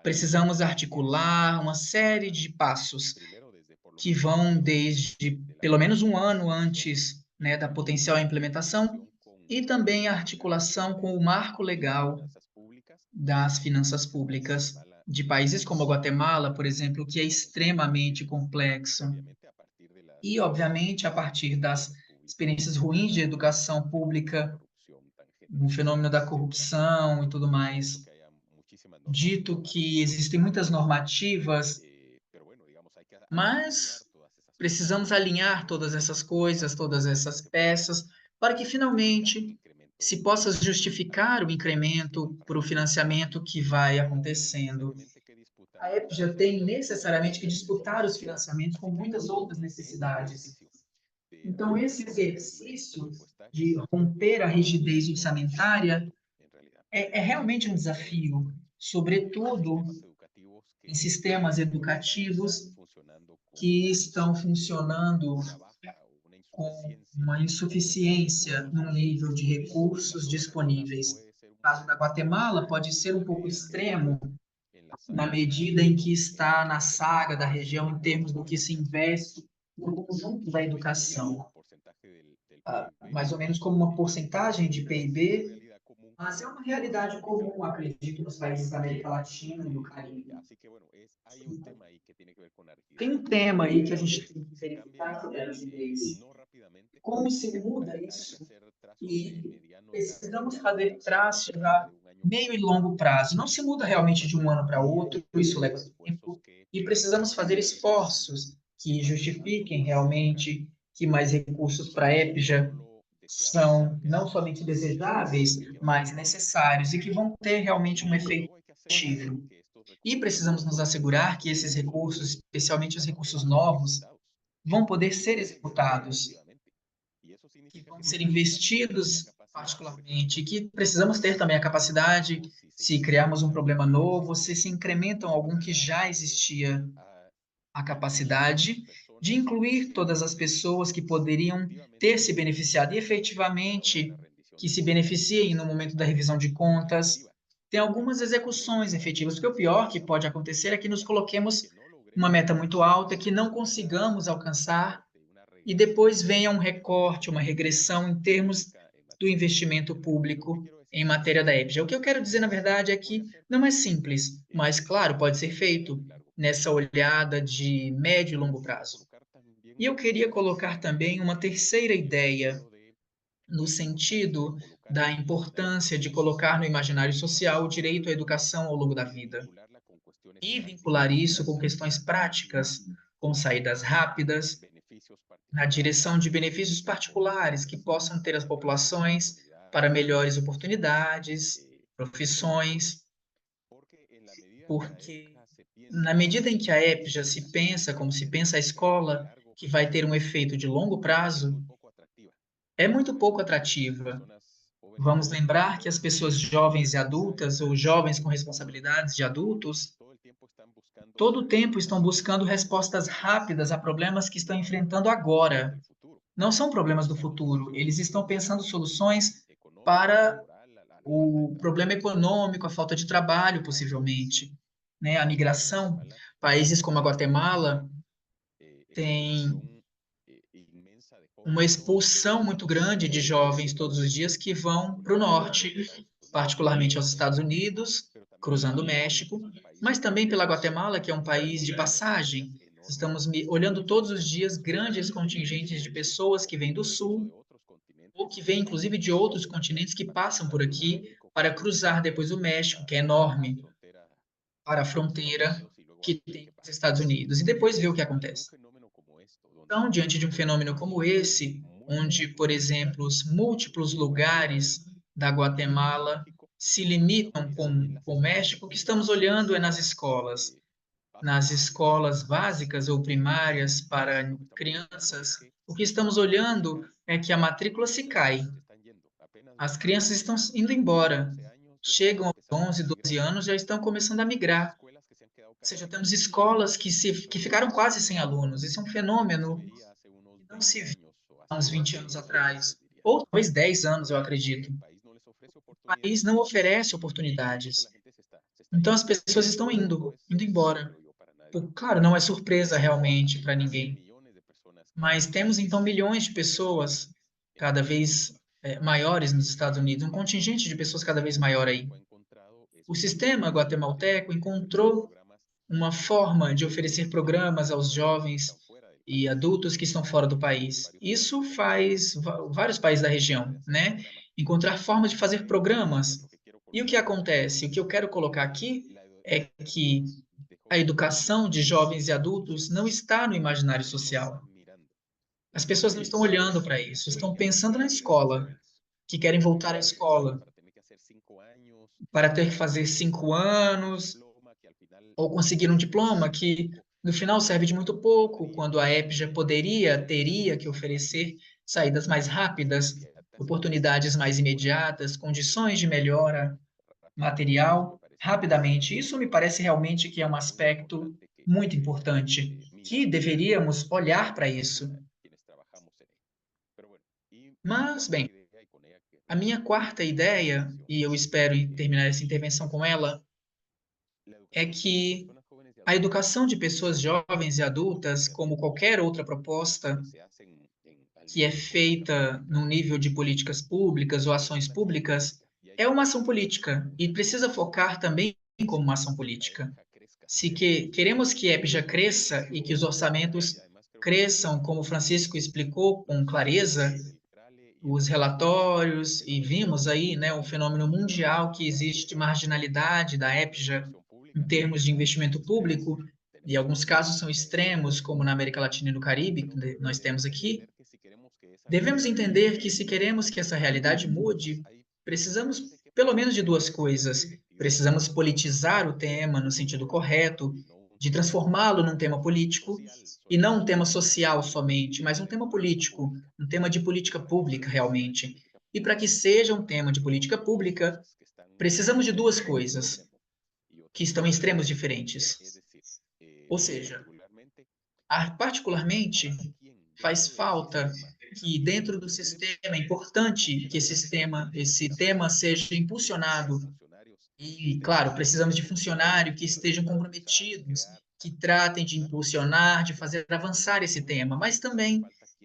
Precisamos articular uma série de passos que vão desde pelo menos um ano antes, né, da potencial implementação e também a articulação com o marco legal das finanças públicas de países como a Guatemala, por exemplo, que é extremamente complexo. E, obviamente, a partir das experiências ruins de educação pública, o fenômeno da corrupção e tudo mais, dito que existem muitas normativas, mas precisamos alinhar todas essas coisas, todas essas peças, para que finalmente se possa justificar o incremento para o financiamento que vai acontecendo. A EPJA tem necessariamente que disputar os financiamentos com muitas outras necessidades. Então, esse exercício de romper a rigidez orçamentária é realmente um desafio, sobretudo em sistemas educativos que estão funcionando com uma insuficiência no nível de recursos disponíveis. O caso da Guatemala pode ser um pouco extremo, na medida em que está na saga da região em termos do que se investe no conjunto da educação. Mais ou menos como uma porcentagem de PIB, mas é uma realidade comum, acredito, nos países da América Latina e do Caribe. Tem um tema aí que a gente tem que verificar sobre a rigidez. Como se muda isso? E precisamos fazer traços a meio e longo prazo. Não se muda realmente de um ano para outro, isso leva tempo, e precisamos fazer esforços que justifiquem realmente que mais recursos para a EPJA são não somente desejáveis, mas necessários e que vão ter realmente um efeito positivo. E precisamos nos assegurar que esses recursos, especialmente os recursos novos, vão poder ser executados, que vão ser investidos particularmente, e que precisamos ter também a capacidade, se criarmos um problema novo, se incrementam algum que já existia, a capacidade de incluir todas as pessoas que poderiam ter se beneficiado e efetivamente que se beneficiem no momento da revisão de contas. Tem algumas execuções efetivas, porque o pior que pode acontecer é que nos coloquemos uma meta muito alta que não consigamos alcançar e depois venha um recorte, uma regressão em termos do investimento público em matéria da EPJA. O que eu quero dizer, na verdade, é que não é simples, mas, claro, pode ser feito nessa olhada de médio e longo prazo. E eu queria colocar também uma terceira ideia, no sentido da importância de colocar no imaginário social o direito à educação ao longo da vida e vincular isso com questões práticas, com saídas rápidas, na direção de benefícios particulares que possam ter as populações para melhores oportunidades, profissões, porque na medida em que a EPJA se pensa como se pensa a escola, que vai ter um efeito de longo prazo, é muito pouco atrativa. Vamos lembrar que as pessoas jovens e adultas, ou jovens com responsabilidades de adultos, todo o tempo estão buscando respostas rápidas a problemas que estão enfrentando agora. Não são problemas do futuro, eles estão pensando soluções para o problema econômico, a falta de trabalho, possivelmente, né? A migração. Países como a Guatemala têm uma expulsão muito grande de jovens todos os dias que vão para o norte, particularmente aos Estados Unidos, cruzando o México, mas também pela Guatemala, que é um país de passagem. Estamos olhando todos os dias grandes contingentes de pessoas que vêm do sul ou que vêm, inclusive, de outros continentes que passam por aqui para cruzar depois o México, que é enorme, para a fronteira que tem com os Estados Unidos, e depois ver o que acontece. Então, diante de um fenômeno como esse, onde, por exemplo, os múltiplos lugares da Guatemala se limitam com o México, o que estamos olhando é nas escolas básicas ou primárias para crianças, o que estamos olhando é que a matrícula se cai. As crianças estão indo embora. Chegam aos 11, 12 anos, já estão começando a migrar. Ou seja, temos escolas que ficaram quase sem alunos. Isso é um fenômeno que não se viu há uns 20 anos atrás, ou talvez 10 anos, eu acredito. O país não oferece oportunidades. Então as pessoas estão indo embora. Claro, não é surpresa realmente para ninguém, mas temos então milhões de pessoas cada vez maiores nos Estados Unidos, um contingente de pessoas cada vez maior aí. O sistema guatemalteco encontrou uma forma de oferecer programas aos jovens e adultos que estão fora do país. Isso faz vários países da região, né? Encontrar formas de fazer programas. E o que acontece? O que eu quero colocar aqui é que a educação de jovens e adultos não está no imaginário social. As pessoas não estão olhando para isso, estão pensando na escola, que querem voltar à escola para ter que fazer 5 anos ou conseguir um diploma que no final serve de muito pouco, quando a EPJA teria que oferecer saídas mais rápidas, oportunidades mais imediatas, condições de melhora material rapidamente. Isso me parece realmente que é um aspecto muito importante, que deveríamos olhar para isso. Mas, bem, a minha quarta ideia, e eu espero terminar essa intervenção com ela, é que a educação de pessoas jovens e adultas, como qualquer outra proposta que é feita no nível de políticas públicas ou ações públicas, é uma ação política e precisa focar também como uma ação política. Se queremos que a EPJA cresça e que os orçamentos cresçam, como o Francisco explicou com clareza, os relatórios, e vimos aí, né, o fenômeno mundial que existe de marginalidade da EPJA em termos de investimento público, e alguns casos são extremos, como na América Latina e no Caribe, que nós temos aqui. Devemos entender que, se queremos que essa realidade mude, precisamos pelo menos de duas coisas. Precisamos politizar o tema no sentido correto, de transformá-lo num tema político, e não um tema social somente, mas um tema político, um tema de política pública realmente. E para que seja um tema de política pública, precisamos de duas coisas, que estão em extremos diferentes. Ou seja, particularmente, faz falta que dentro do sistema é importante que esse tema seja impulsionado. E, claro, precisamos de funcionários que estejam comprometidos, que tratem de impulsionar, de fazer avançar esse tema, mas também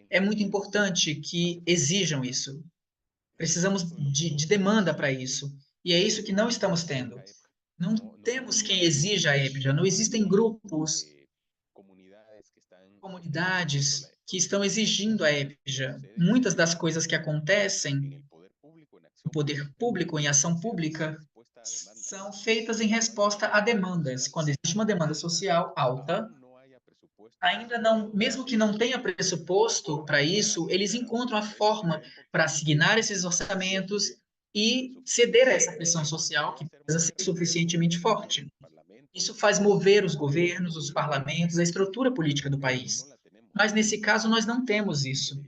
é muito importante que exijam isso. Precisamos de demanda para isso. E é isso que não estamos tendo. Não temos quem exija a EPJA, não existem grupos, comunidades que estão exigindo a EPJA. Muitas das coisas que acontecem no poder público, em ação pública, são feitas em resposta a demandas. Quando existe uma demanda social alta, ainda não, mesmo que não tenha pressuposto para isso, eles encontram a forma para assignar esses orçamentos e ceder a essa pressão social que precisa ser suficientemente forte. Isso faz mover os governos, os parlamentos, a estrutura política do país. Mas, nesse caso, nós não temos isso.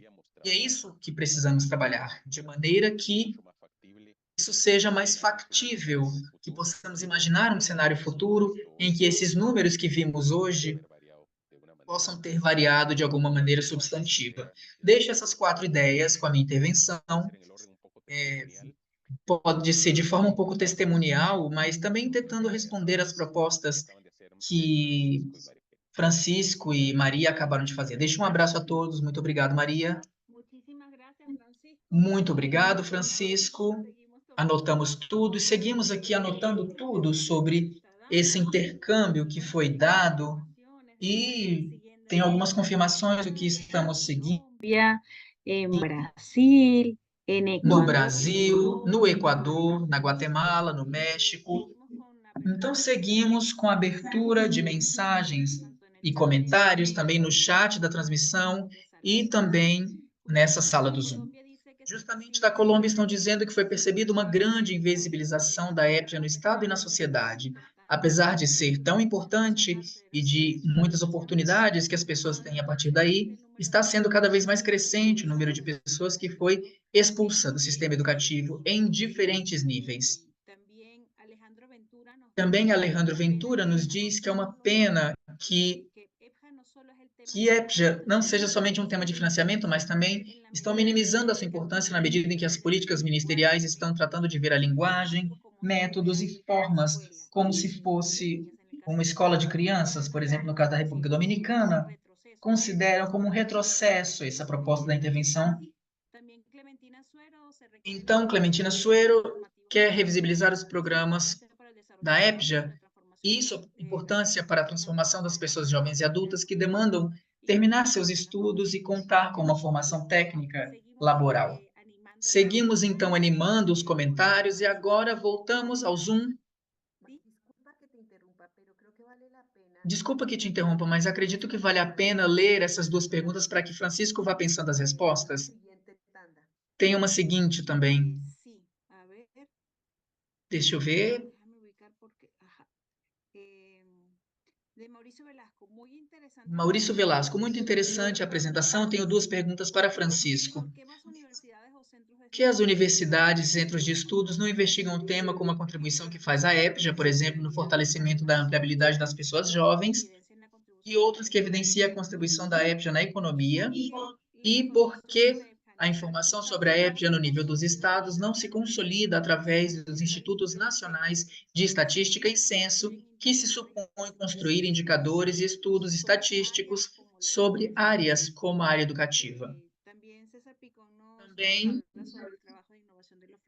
E é isso que precisamos trabalhar, de maneira que isso seja mais factível, que possamos imaginar um cenário futuro em que esses números que vimos hoje possam ter variado de alguma maneira substantiva. Deixo essas 4 ideias com a minha intervenção. Pode ser de forma um pouco testemunial, mas também tentando responder às propostas que Francisco e Maria acabaram de fazer. Deixo um abraço a todos. Muito obrigado, Maria. Muito obrigado, Francisco. Anotamos tudo e seguimos aqui anotando tudo sobre esse intercâmbio que foi dado e Tem algumas confirmações do que estamos seguindo en Brasil, en no Ecuador. Brasil, no Equador, na Guatemala, no México. Então, seguimos com a abertura de mensagens e comentários também no chat da transmissão e também nessa sala do Zoom. Justamente da Colômbia estão dizendo que foi percebida uma grande invisibilização da EPJA no Estado e na sociedade. Apesar de ser tão importante e de muitas oportunidades que as pessoas têm a partir daí, está sendo cada vez mais crescente o número de pessoas que foi expulsa do sistema educativo em diferentes níveis. Também Alejandro Ventura nos diz que é uma pena que EPJA não seja somente um tema de financiamento, mas também estão minimizando a sua importância na medida em que as políticas ministeriais estão tratando de ver a linguagem, métodos e formas como se fosse uma escola de crianças, por exemplo, no caso da República Dominicana, consideram como um retrocesso essa proposta da intervenção. Então, Clementina Suero quer revisibilizar os programas da EPJA e sua importância para a transformação das pessoas jovens e adultas que demandam terminar seus estudos e contar com uma formação técnica laboral. Seguimos, então, animando os comentários e agora voltamos ao Zoom. Desculpa que te interrompa, mas acredito que vale a pena ler essas duas perguntas para que Francisco vá pensando as respostas. Tem uma seguinte também. Deixa eu ver. Maurício Velasco, muito interessante a apresentação. Tenho duas perguntas para Francisco. Por que as universidades e centros de estudos não investigam o tema como a contribuição que faz a EPJA, por exemplo, no fortalecimento da empregabilidade das pessoas jovens, e outros que evidenciam a contribuição da EPJA na economia? E por que a informação sobre a EPJA no nível dos estados não se consolida através dos institutos nacionais de estatística e censo, que se supõe construir indicadores e estudos estatísticos sobre áreas como a área educativa? Também,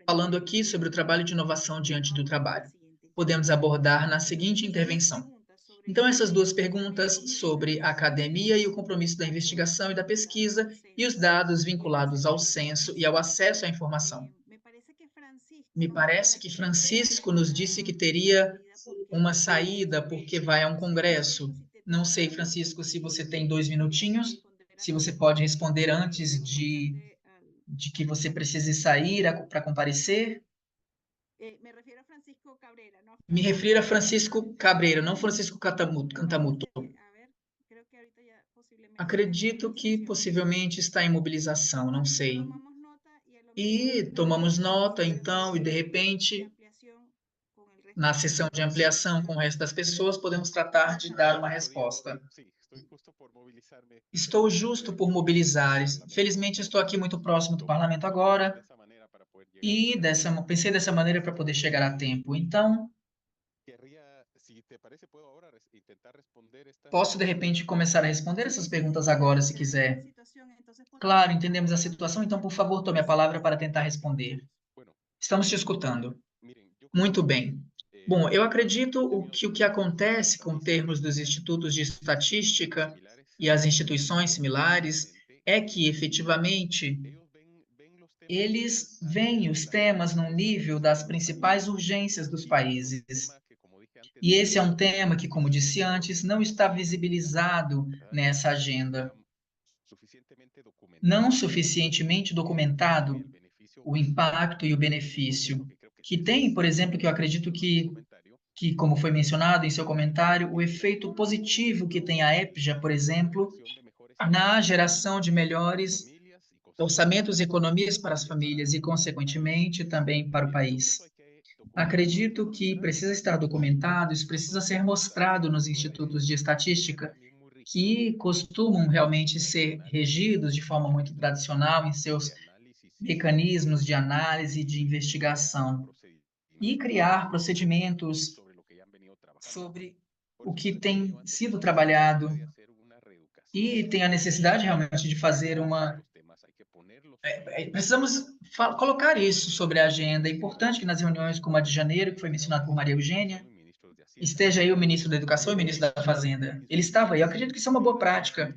falando aqui sobre o trabalho de inovação diante do trabalho, podemos abordar na seguinte intervenção. Então, essas duas perguntas sobre a academia e o compromisso da investigação e da pesquisa e os dados vinculados ao censo e ao acesso à informação. Me parece que Francisco nos disse que teria uma saída porque vai a um congresso. Não sei, Francisco, se você tem 2 minutinhos, se você pode responder antes de que você precise sair para comparecer. Me refiro a Francisco Cabreira, não Francisco Cantamuto. Acredito que possivelmente está em mobilização, não sei. E tomamos nota, então, e de repente, na sessão de ampliação com o resto das pessoas, podemos tratar de dar uma resposta. Estou justo por mobilizar. Felizmente, estou aqui muito próximo do parlamento agora e pensei dessa maneira para poder chegar a tempo. Então, posso, de repente, começar a responder essas perguntas agora, se quiser. Claro, entendemos a situação, então, por favor, tome a palavra para tentar responder. Estamos te escutando. Muito bem. Bom, eu acredito que o que acontece com termos dos institutos de estatística e as instituições similares é que, efetivamente, eles veem os temas no nível das principais urgências dos países. E esse é um tema que, como disse antes, não está visibilizado nessa agenda. Não suficientemente documentado o impacto e o benefício que tem, por exemplo, que eu acredito que, como foi mencionado em seu comentário, o efeito positivo que tem a EPJA, por exemplo, na geração de melhores orçamentos e economias para as famílias e, consequentemente, também para o país. Acredito que precisa estar documentado, isso precisa ser mostrado nos institutos de estatística, que costumam realmente ser regidos de forma muito tradicional em seus mecanismos de análise e de investigação, e criar procedimentos sobre o que tem sido trabalhado, e tem a necessidade realmente de fazer precisamos colocar isso sobre a agenda. É importante que nas reuniões como a de janeiro, que foi mencionado por Maria Eugênia, esteja aí o ministro da Educação e o ministro da Fazenda. Ele estava aí, eu acredito que isso é uma boa prática.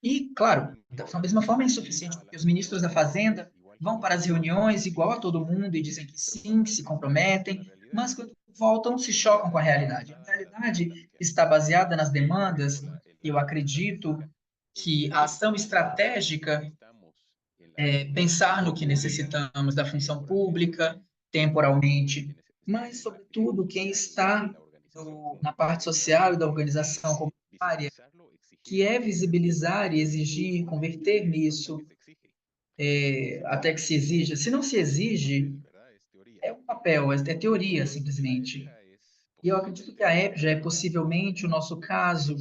E, claro, da mesma forma é insuficiente, porque os ministros da Fazenda vão para as reuniões igual a todo mundo e dizem que sim, que se comprometem, mas quando voltam se chocam com a realidade. A realidade está baseada nas demandas, e eu acredito que a ação estratégica é pensar no que necessitamos da função pública, temporalmente, mas, sobretudo, quem está na parte social e da organização comunitária, que é visibilizar e exigir, converter nisso, até que se exija. Se não se exige, é um papel, é teoria, simplesmente. E eu acredito que a EPJA é possivelmente o nosso caso,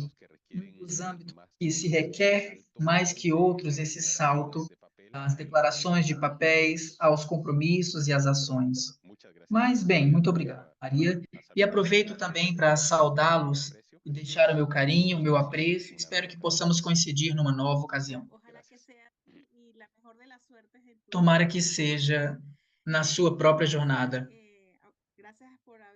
um dos âmbitos que se requer mais que outros esse salto às declarações de papéis, aos compromissos e às ações. Mas, bem, muito obrigado, Maria. E aproveito também para saudá-los e deixar o meu carinho, o meu apreço. Espero que possamos coincidir numa nova ocasião. Tomara que seja na sua própria jornada.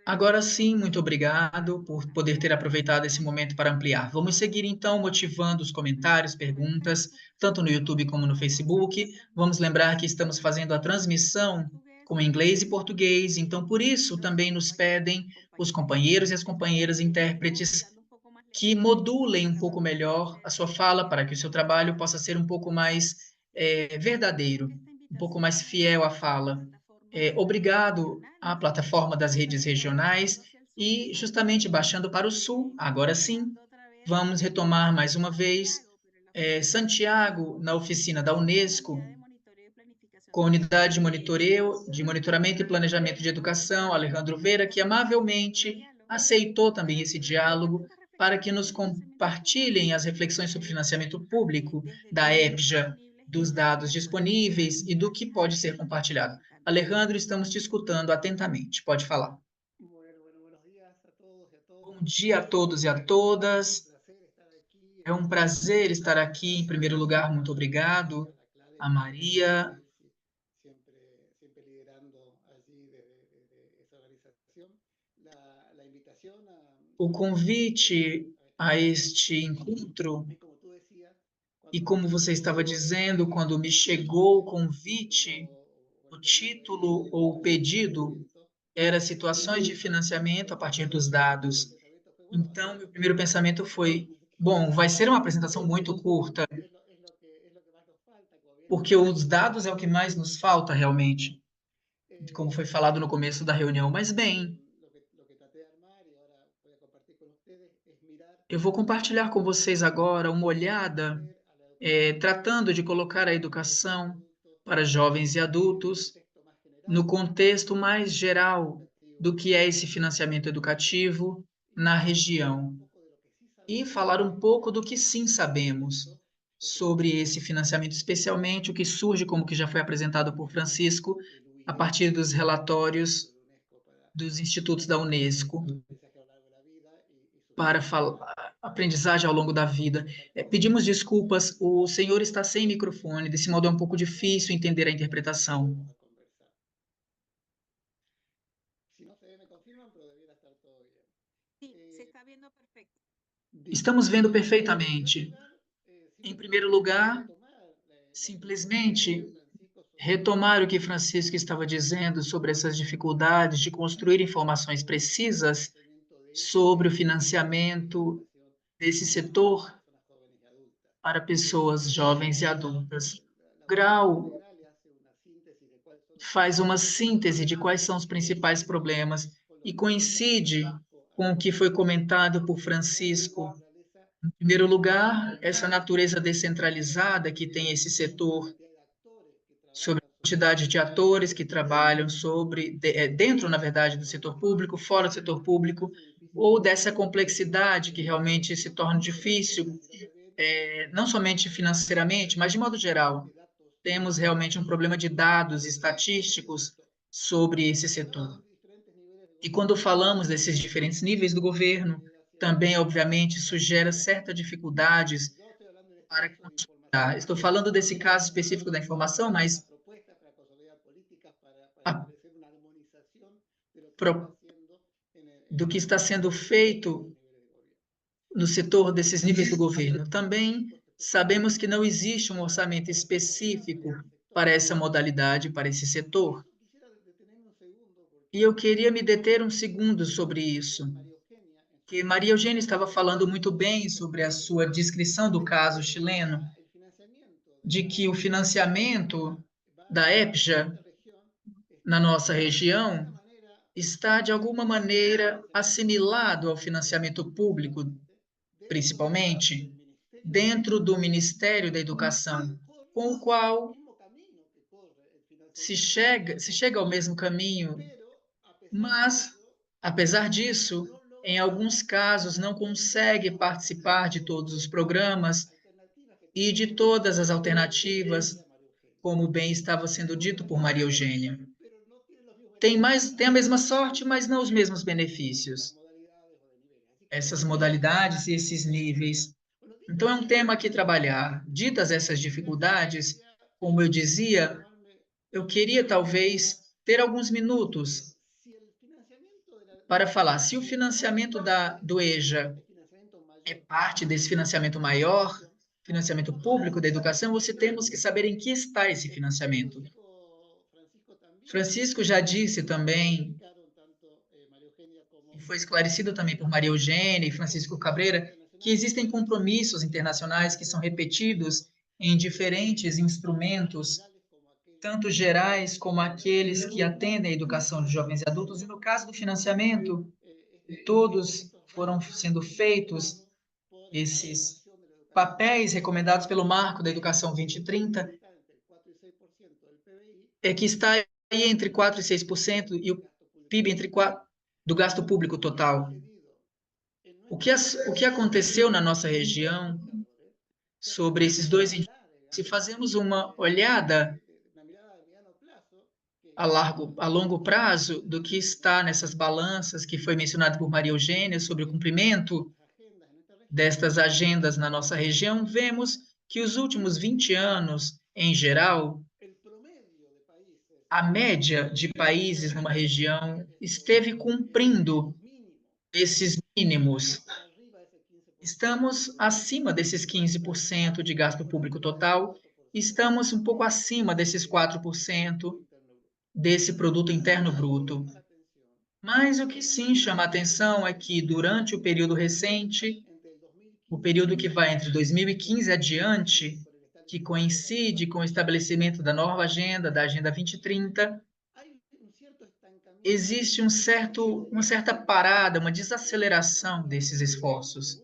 Agora sim, muito obrigado por poder ter aproveitado esse momento para ampliar. Vamos seguir então motivando os comentários, perguntas, tanto no YouTube como no Facebook. Vamos lembrar que estamos fazendo a transmissão com inglês e português, então por isso também nos pedem os companheiros e as companheiras intérpretes que modulem um pouco melhor a sua fala para que o seu trabalho possa ser um pouco mais verdadeiro, um pouco mais fiel à fala. Obrigado à plataforma das redes regionais e justamente baixando para o sul, agora sim, vamos retomar mais uma vez Santiago, na oficina da Unesco, com a unidade de monitoramento e planejamento de educação, Alejandro Vera, que amavelmente aceitou também esse diálogo para que nos compartilhem as reflexões sobre financiamento público da EPJA, dos dados disponíveis e do que pode ser compartilhado. Alejandro, estamos te escutando atentamente. Pode falar. Bom dia a todos e a todas. É um prazer estar aqui. Em primeiro lugar, muito obrigado a Maria. O convite a este encontro, e como você estava dizendo, quando me chegou o convite, o título ou o pedido era situações de financiamento a partir dos dados. Então, meu primeiro pensamento foi, bom, vai ser uma apresentação muito curta, porque os dados é o que mais nos falta realmente, como foi falado no começo da reunião. Mas, bem, eu vou compartilhar com vocês agora uma olhada, tratando de colocar a educação para jovens e adultos no contexto mais geral do que é esse financiamento educativo na região e falar um pouco do que sim sabemos sobre esse financiamento, especialmente o que surge, como que já foi apresentado por Francisco, a partir dos relatórios dos institutos da Unesco para aprendizagem ao longo da vida. Pedimos desculpas, o senhor está sem microfone, desse modo é um pouco difícil entender a interpretação. Estamos vendo perfeitamente. Em primeiro lugar, simplesmente retomar o que Francisco estava dizendo sobre essas dificuldades de construir informações precisas sobre o financiamento desse setor para pessoas jovens e adultas. O Grau faz uma síntese de quais são os principais problemas e coincide com o que foi comentado por Francisco. Em primeiro lugar, essa natureza descentralizada que tem esse setor, sobre a quantidade de atores que trabalham dentro, na verdade, do setor público, fora do setor público, ou dessa complexidade que realmente se torna difícil, não somente financeiramente, mas de modo geral. Temos realmente um problema de dados estatísticos sobre esse setor. E quando falamos desses diferentes níveis do governo, também, obviamente, isso gera certas dificuldades para consolidar. Estou falando desse caso específico da informação, mas a do que está sendo feito no setor desses níveis do governo. Também sabemos que não existe um orçamento específico para essa modalidade, para esse setor. E eu queria me deter um segundo sobre isso, que Maria Eugênia estava falando muito bem sobre a sua descrição do caso chileno, de que o financiamento da EPJA na nossa região está, de alguma maneira, assimilado ao financiamento público, principalmente dentro do Ministério da Educação, com o qual se chega ao mesmo caminho, mas, apesar disso, em alguns casos não consegue participar de todos os programas e de todas as alternativas, como bem estava sendo dito por Maria Eugênia. Tem a mesma sorte, mas não os mesmos benefícios. Essas modalidades e esses níveis. Então, é um tema a que trabalhar. Ditas essas dificuldades, como eu dizia, eu queria talvez ter alguns minutos para falar. Se o financiamento do EJA é parte desse financiamento maior, financiamento público da educação, você temos que saber em que está esse financiamento. Francisco já disse também, e foi esclarecido também por Maria Eugênia e Francisco Cabreira, que existem compromissos internacionais que são repetidos em diferentes instrumentos, tanto gerais como aqueles que atendem a educação de jovens e adultos. E no caso do financiamento, todos foram sendo feitos esses papéis recomendados pelo Marco da Educação 2030, que está aí entre 4% e 6%, e o PIB entre 4% do gasto público total. O que aconteceu na nossa região sobre esses dois indicadores? Se fazemos uma olhada a longo prazo do que está nessas balanças que foi mencionado por Maria Eugênia sobre o cumprimento destas agendas na nossa região, vemos que os últimos 20 anos, em geral, a média de países numa região esteve cumprindo esses mínimos. Estamos acima desses 15% de gasto público total, estamos um pouco acima desses 4% desse produto interno bruto. Mas o que sim chama a atenção é que durante o período recente, o período que vai entre 2015 adiante, que coincide com o estabelecimento da nova agenda, da Agenda 2030, existe uma certa parada, uma desaceleração desses esforços.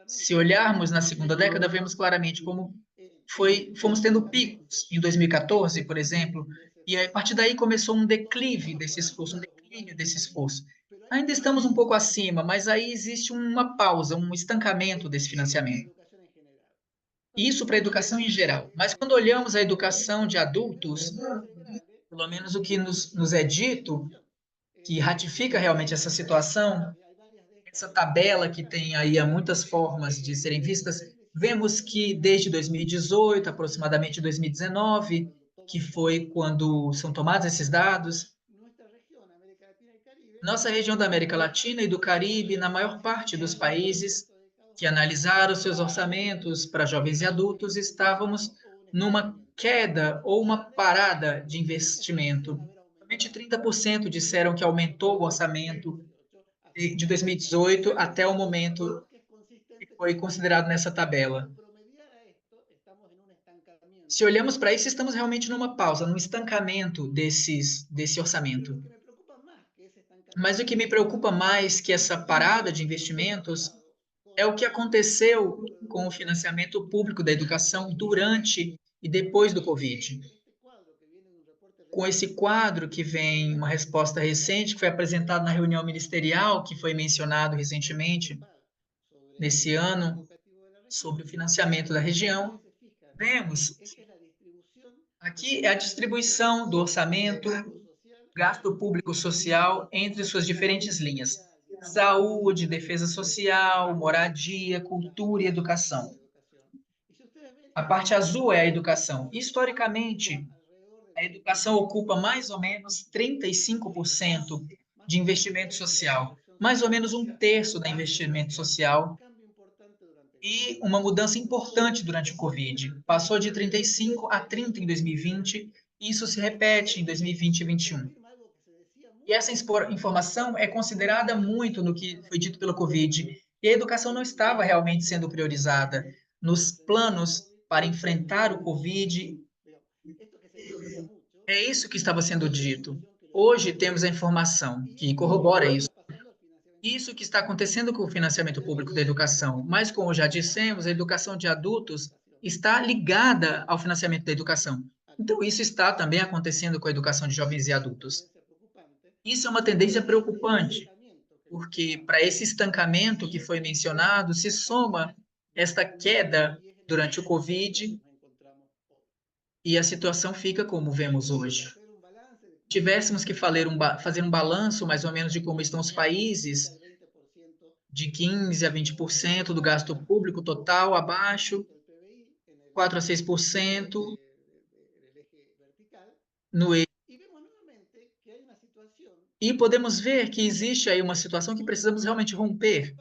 Se olharmos na segunda década, vemos claramente como fomos tendo picos em 2014, por exemplo, e a partir daí começou um declive desse esforço, um declínio desse esforço. Ainda estamos um pouco acima, mas aí existe uma pausa, um estancamento desse financiamento. Isso para a educação em geral. Mas quando olhamos a educação de adultos, pelo menos o que nos é dito, que ratifica realmente essa situação, essa tabela que tem aí há muitas formas de serem vistas, vemos que desde 2018, aproximadamente 2019, que foi quando são tomados esses dados, nossa região da América Latina e do Caribe, na maior parte dos países que analisaram seus orçamentos para jovens e adultos, estávamos numa queda ou uma parada de investimento. Somente 30% disseram que aumentou o orçamento de 2018 até o momento que foi considerado nessa tabela. Se olhamos para isso, estamos realmente numa pausa, num estancamento desse orçamento. Mas o que me preocupa mais que essa parada de investimentos é o que aconteceu com o financiamento público da educação durante e depois do Covid. Com esse quadro que vem uma resposta recente, que foi apresentada na reunião ministerial, que foi mencionado recentemente, nesse ano, sobre o financiamento da região, vemos aqui a distribuição do orçamento, gasto público social entre suas diferentes linhas: saúde, defesa social, moradia, cultura e educação. A parte azul é a educação. Historicamente, a educação ocupa mais ou menos 35% de investimento social, mais ou menos 1/3 da investimento social, e uma mudança importante durante o Covid. Passou de 35 a 30 em 2020, e isso se repete em 2020 e 2021. E essa informação é considerada muito no que foi dito pelo Covid, e a educação não estava realmente sendo priorizada nos planos para enfrentar o Covid. É isso que estava sendo dito. Hoje temos a informação que corrobora isso. Isso que está acontecendo com o financiamento público da educação. Mas, como já dissemos, a educação de adultos está ligada ao financiamento da educação. Então, isso está também acontecendo com a educação de jovens e adultos. Isso é uma tendência preocupante, porque para esse estancamento que foi mencionado, se soma esta queda durante o Covid e a situação fica como vemos hoje. Tivéssemos que fazer um balanço mais ou menos de como estão os países, de 15% a 20% do gasto público total abaixo, 4% a 6% no eixo. E podemos ver que existe aí uma situação que precisamos realmente romper,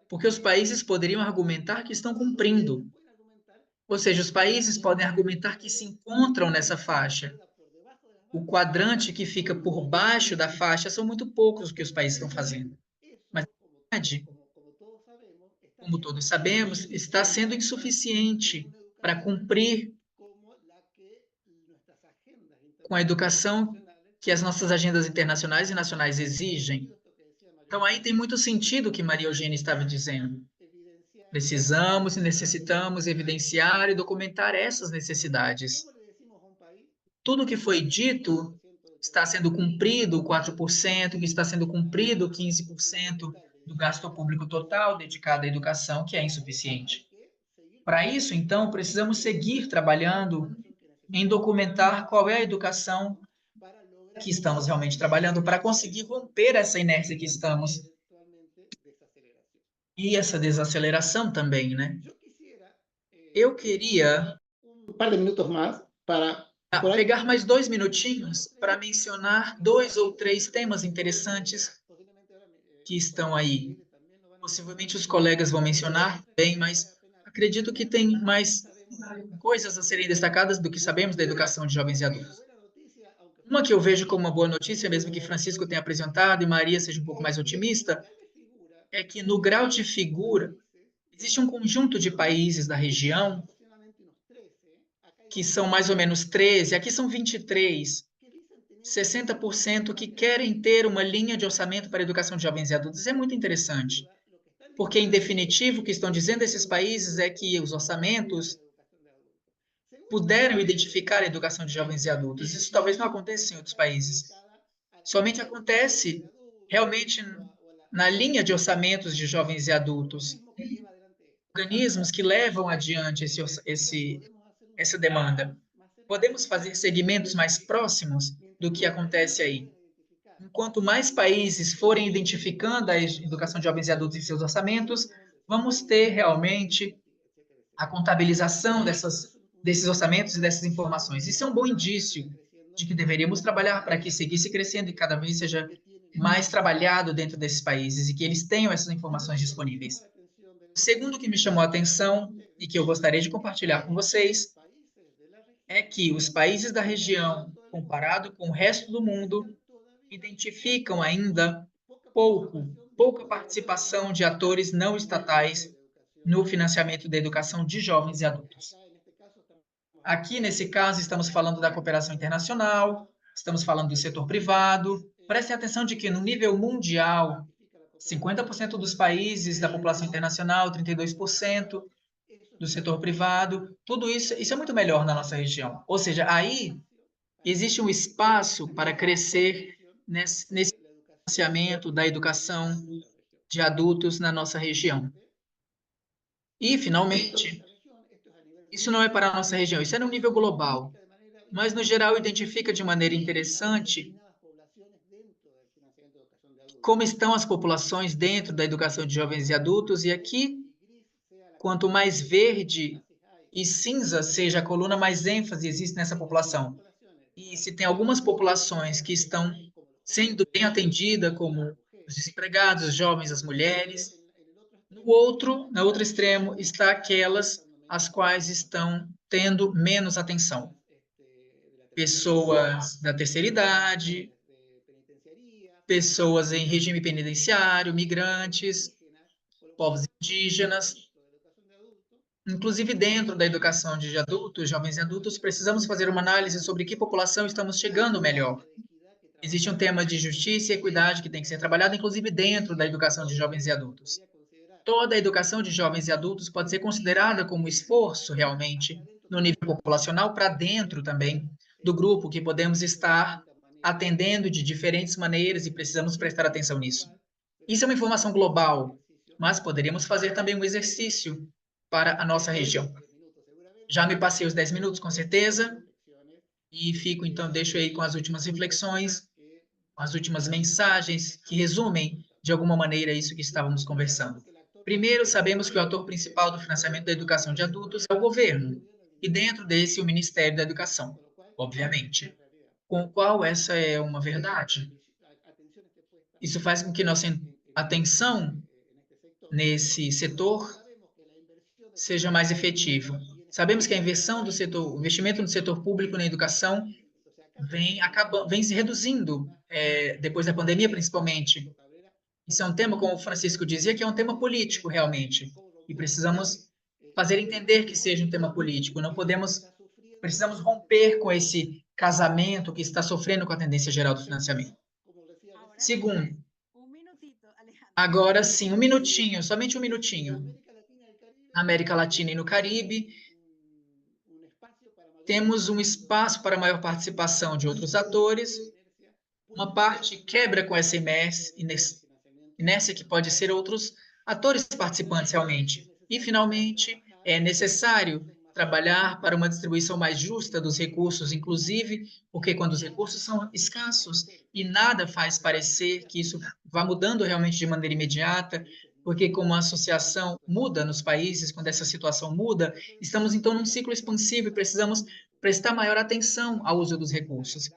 porque os países poderiam argumentar que estão cumprindo. Ou seja, os países podem argumentar que se encontram nessa faixa. O quadrante que fica por baixo da faixa são muito poucos o que os países estão fazendo. Mas, na verdade, como todos sabemos, está sendo insuficiente para cumprir com a educação que as nossas agendas internacionais e nacionais exigem. Então, aí tem muito sentido o que Maria Eugênia estava dizendo. Precisamos e necessitamos evidenciar e documentar essas necessidades. Tudo que foi dito está sendo cumprido, 4%, que está sendo cumprido, 15% do gasto público total dedicado à educação, que é insuficiente. Para isso, então, precisamos seguir trabalhando em documentar qual é a educação que estamos realmente trabalhando para conseguir romper essa inércia que estamos e essa desaceleração também, né? Eu queria par de minutos más para pegar mais 2 minutinhos para mencionar 2 ou 3 temas interessantes que estão aí. Possivelmente os colegas vão mencionar bem, mas acredito que tem mais coisas a serem destacadas do que sabemos da educação de jovens e adultos. Uma que eu vejo como uma boa notícia, mesmo que Francisco tenha apresentado e Maria seja um pouco mais otimista, é que no grau de figura, existe um conjunto de países da região, que são mais ou menos 13, aqui são 23, 60% que querem ter uma linha de orçamento para a educação de jovens e adultos. É muito interessante, porque, em definitivo, o que estão dizendo esses países é que os orçamentos puderam identificar a educação de jovens e adultos. Isso talvez não aconteça em outros países. Somente acontece realmente na linha de orçamentos de jovens e adultos. Organismos que levam adiante essa demanda. Podemos fazer segmentos mais próximos do que acontece aí. Enquanto mais países forem identificando a educação de jovens e adultos em seus orçamentos, vamos ter realmente a contabilização desses orçamentos e dessas informações. Isso é um bom indício de que deveríamos trabalhar para que seguisse crescendo e cada vez seja mais trabalhado dentro desses países e que eles tenham essas informações disponíveis. O segundo que me chamou a atenção e que eu gostaria de compartilhar com vocês é que os países da região, comparado com o resto do mundo, identificam ainda pouca participação de atores não estatais no financiamento da educação de jovens e adultos. Aqui, nesse caso, estamos falando da cooperação internacional, estamos falando do setor privado. Prestem atenção de que, no nível mundial, 50% dos países da população internacional, 32% do setor privado, tudo isso é muito melhor na nossa região. Ou seja, aí existe um espaço para crescer nesse financiamento da educação de adultos na nossa região. E, finalmente, isso não é para a nossa região, isso é no nível global. Mas, no geral, identifica de maneira interessante como estão as populações dentro da educação de jovens e adultos, e aqui, quanto mais verde e cinza seja a coluna, mais ênfase existe nessa população. E se tem algumas populações que estão sendo bem atendida, como os desempregados, os jovens, as mulheres. Na outro extremo, está aquelas as quais estão tendo menos atenção. Pessoas da terceira idade, pessoas em regime penitenciário, migrantes, povos indígenas. Inclusive, dentro da educação de adultos, jovens e adultos, precisamos fazer uma análise sobre que população estamos chegando melhor. Existe um tema de justiça e equidade que tem que ser trabalhado, inclusive dentro da educação de jovens e adultos. Toda a educação de jovens e adultos pode ser considerada como esforço, realmente, no nível populacional, para dentro também do grupo que podemos estar atendendo de diferentes maneiras e precisamos prestar atenção nisso. Isso é uma informação global, mas poderíamos fazer também um exercício para a nossa região. Já me passei os 10 minutos, com certeza, e então, deixo aí com as últimas reflexões, as últimas mensagens que resumem, de alguma maneira, isso que estávamos conversando. Primeiro, sabemos que o ator principal do financiamento da educação de adultos é o governo, e dentro desse, o Ministério da Educação, obviamente. Com o qual essa é uma verdade. Isso faz com que nossa atenção nesse setor seja mais efetiva. Sabemos que a inversão do setor, o investimento no setor público na educação vem se reduzindo, depois da pandemia, principalmente. Isso é um tema, como o Francisco dizia, que é um tema político, realmente. E precisamos fazer entender que seja um tema político. Precisamos romper com esse casamento que está sofrendo com a tendência geral do financiamento. Segundo, agora sim, um minutinho, somente um minutinho. Na América Latina e no Caribe, temos um espaço para maior participação de outros atores. Uma parte quebra com essa inércia que pode ser outros atores participantes realmente. E, finalmente, é necessário trabalhar para uma distribuição mais justa dos recursos, inclusive porque quando os recursos são escassos e nada faz parecer que isso vá mudando realmente de maneira imediata, porque como a associação muda nos países, quando essa situação muda, estamos então num ciclo expansivo e precisamos prestar maior atenção ao uso dos recursos.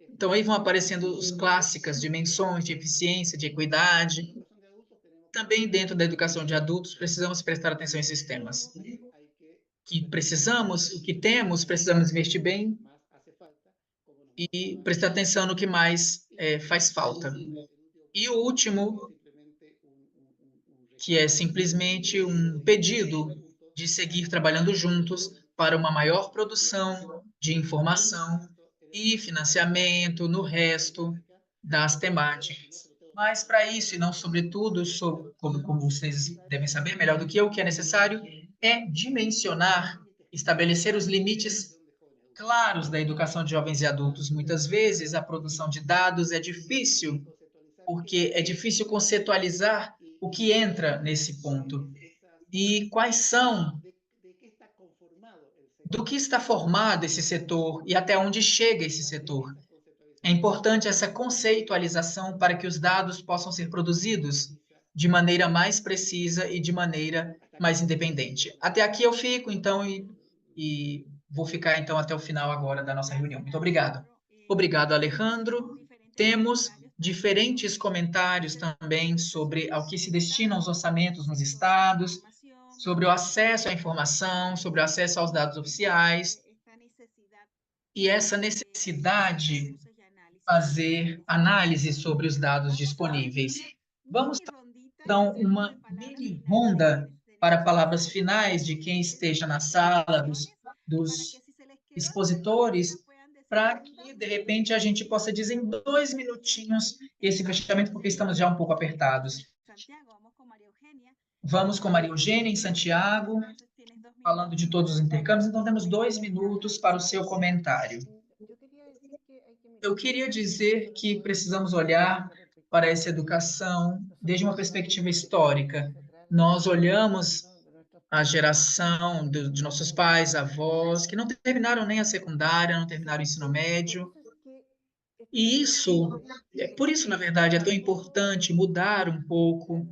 Então, aí vão aparecendo as clássicas dimensões de eficiência, de equidade. Também dentro da educação de adultos, precisamos prestar atenção a esses temas. O que temos, precisamos investir bem e prestar atenção no que mais faz falta. E o último, que é simplesmente um pedido de seguir trabalhando juntos para uma maior produção de informação e financiamento no resto das temáticas. Mas para isso, e não sobretudo, como vocês devem saber melhor do que eu, o que é necessário é dimensionar, estabelecer os limites claros da educação de jovens e adultos. Muitas vezes a produção de dados é difícil, porque é difícil conceitualizar o que entra nesse ponto. E quais são, do que está formado esse setor e até onde chega esse setor. É importante essa conceitualização para que os dados possam ser produzidos de maneira mais precisa e de maneira mais independente. Até aqui eu fico, então, e vou ficar, então, até o final agora da nossa reunião. Muito obrigado. Obrigado, Alejandro. Temos diferentes comentários também sobre ao que se destinam os orçamentos nos estados, sobre o acesso à informação, sobre o acesso aos dados oficiais, e essa necessidade de fazer análise sobre os dados disponíveis. Vamos, então, uma mini ronda para palavras finais de quem esteja na sala, dos expositores, para que, de repente, a gente possa dizer em 2 minutinhos esse fechamento, porque estamos já um pouco apertados. Vamos com Maria Eugênia, em Santiago, falando de todos os intercâmbios, então temos 2 minutos para o seu comentário. Eu queria dizer que precisamos olhar para essa educação desde uma perspectiva histórica. Nós olhamos a geração de nossos pais, avós, que não terminaram nem a secundária, não terminaram o ensino médio. E por isso, na verdade, é tão importante mudar um pouco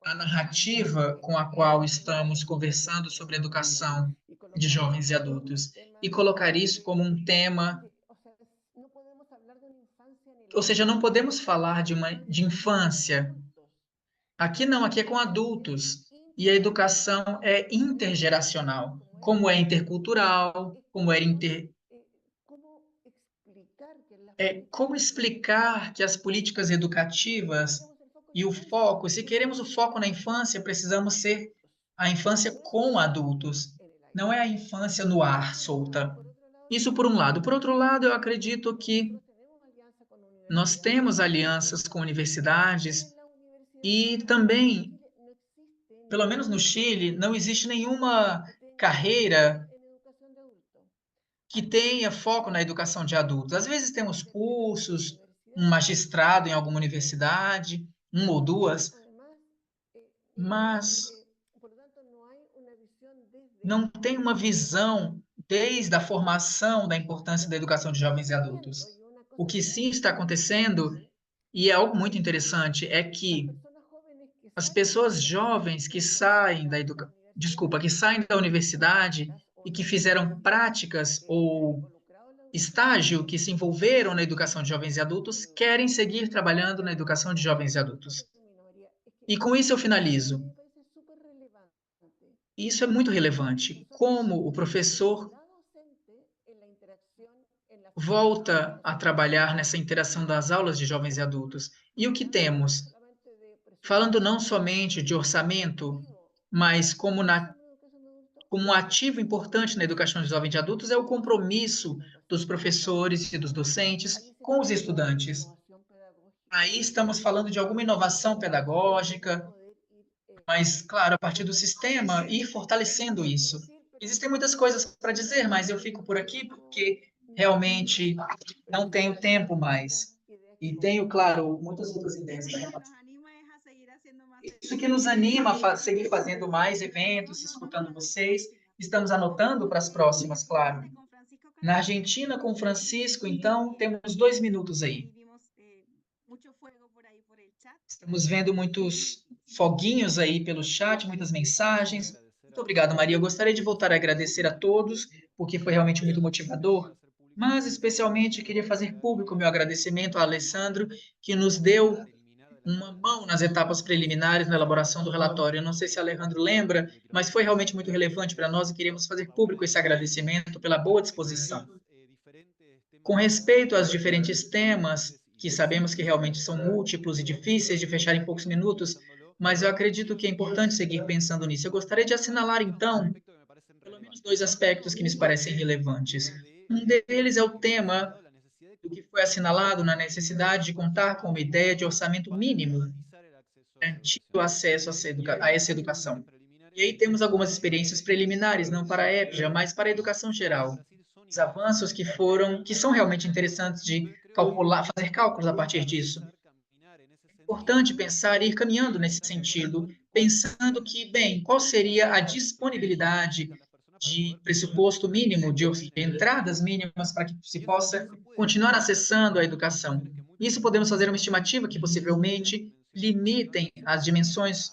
a narrativa com a qual estamos conversando sobre a educação de jovens e adultos e colocar isso como um tema ou seja, não podemos falar de infância. Aqui não, aqui é com adultos. E a educação é intergeracional, como é intercultural, como como explicar que as políticas educativas e o foco, se queremos o foco na infância, precisamos ser a infância com adultos, não é a infância no ar, solta. Isso por um lado. Por outro lado, eu acredito que nós temos alianças com universidades e também, pelo menos no Chile, não existe nenhuma carreira que tenha foco na educação de adultos. Às vezes temos cursos, um magistrado em alguma universidade, uma ou duas, mas não tem uma visão desde a formação da importância da educação de jovens e adultos. O que sim está acontecendo, e é algo muito interessante, é que as pessoas jovens que saem que saem da universidade e que fizeram práticas ou estágio, que se envolveram na educação de jovens e adultos, querem seguir trabalhando na educação de jovens e adultos. E com isso eu finalizo. Isso é muito relevante. Como o professor volta a trabalhar nessa interação das aulas de jovens e adultos. E o que temos? Falando não somente de orçamento, mas como um ativo importante na educação de jovens e adultos é o compromisso dos professores e dos docentes com os estudantes. Aí estamos falando de alguma inovação pedagógica, mas, claro, a partir do sistema e fortalecendo isso. Existem muitas coisas para dizer, mas eu fico por aqui porque realmente não tenho tempo mais. E tenho, claro, muitas outras ideias. Isso que nos anima a seguir fazendo mais eventos, escutando vocês. Estamos anotando para as próximas, claro. Na Argentina, com o Francisco, então, temos 2 minutos aí. Estamos vendo muitos foguinhos aí pelo chat, muitas mensagens. Muito obrigado, Maria. Eu gostaria de voltar a agradecer a todos, porque foi realmente muito motivador, mas especialmente queria fazer público o meu agradecimento a Alessandro, que nos deu uma mão nas etapas preliminares na elaboração do relatório. Eu não sei se Alejandro lembra, mas foi realmente muito relevante para nós e queríamos fazer público esse agradecimento pela boa disposição. Com respeito aos diferentes temas, que sabemos que realmente são múltiplos e difíceis de fechar em poucos minutos, mas eu acredito que é importante seguir pensando nisso. Eu gostaria de assinalar, então, pelo menos 2 aspectos que me parecem relevantes. Um deles é o tema do que foi assinalado na necessidade de contar com uma ideia de orçamento mínimo, garantir o acesso a essa educação. E aí temos algumas experiências preliminares, não para a EPJA, mas para a educação geral. Os avanços que são realmente interessantes de calcular, fazer cálculos a partir disso. É importante pensar e ir caminhando nesse sentido, pensando que, bem, qual seria a disponibilidade de pressuposto mínimo, de entradas mínimas para que se possa continuar acessando a educação. Isso podemos fazer uma estimativa que possivelmente limitem as dimensões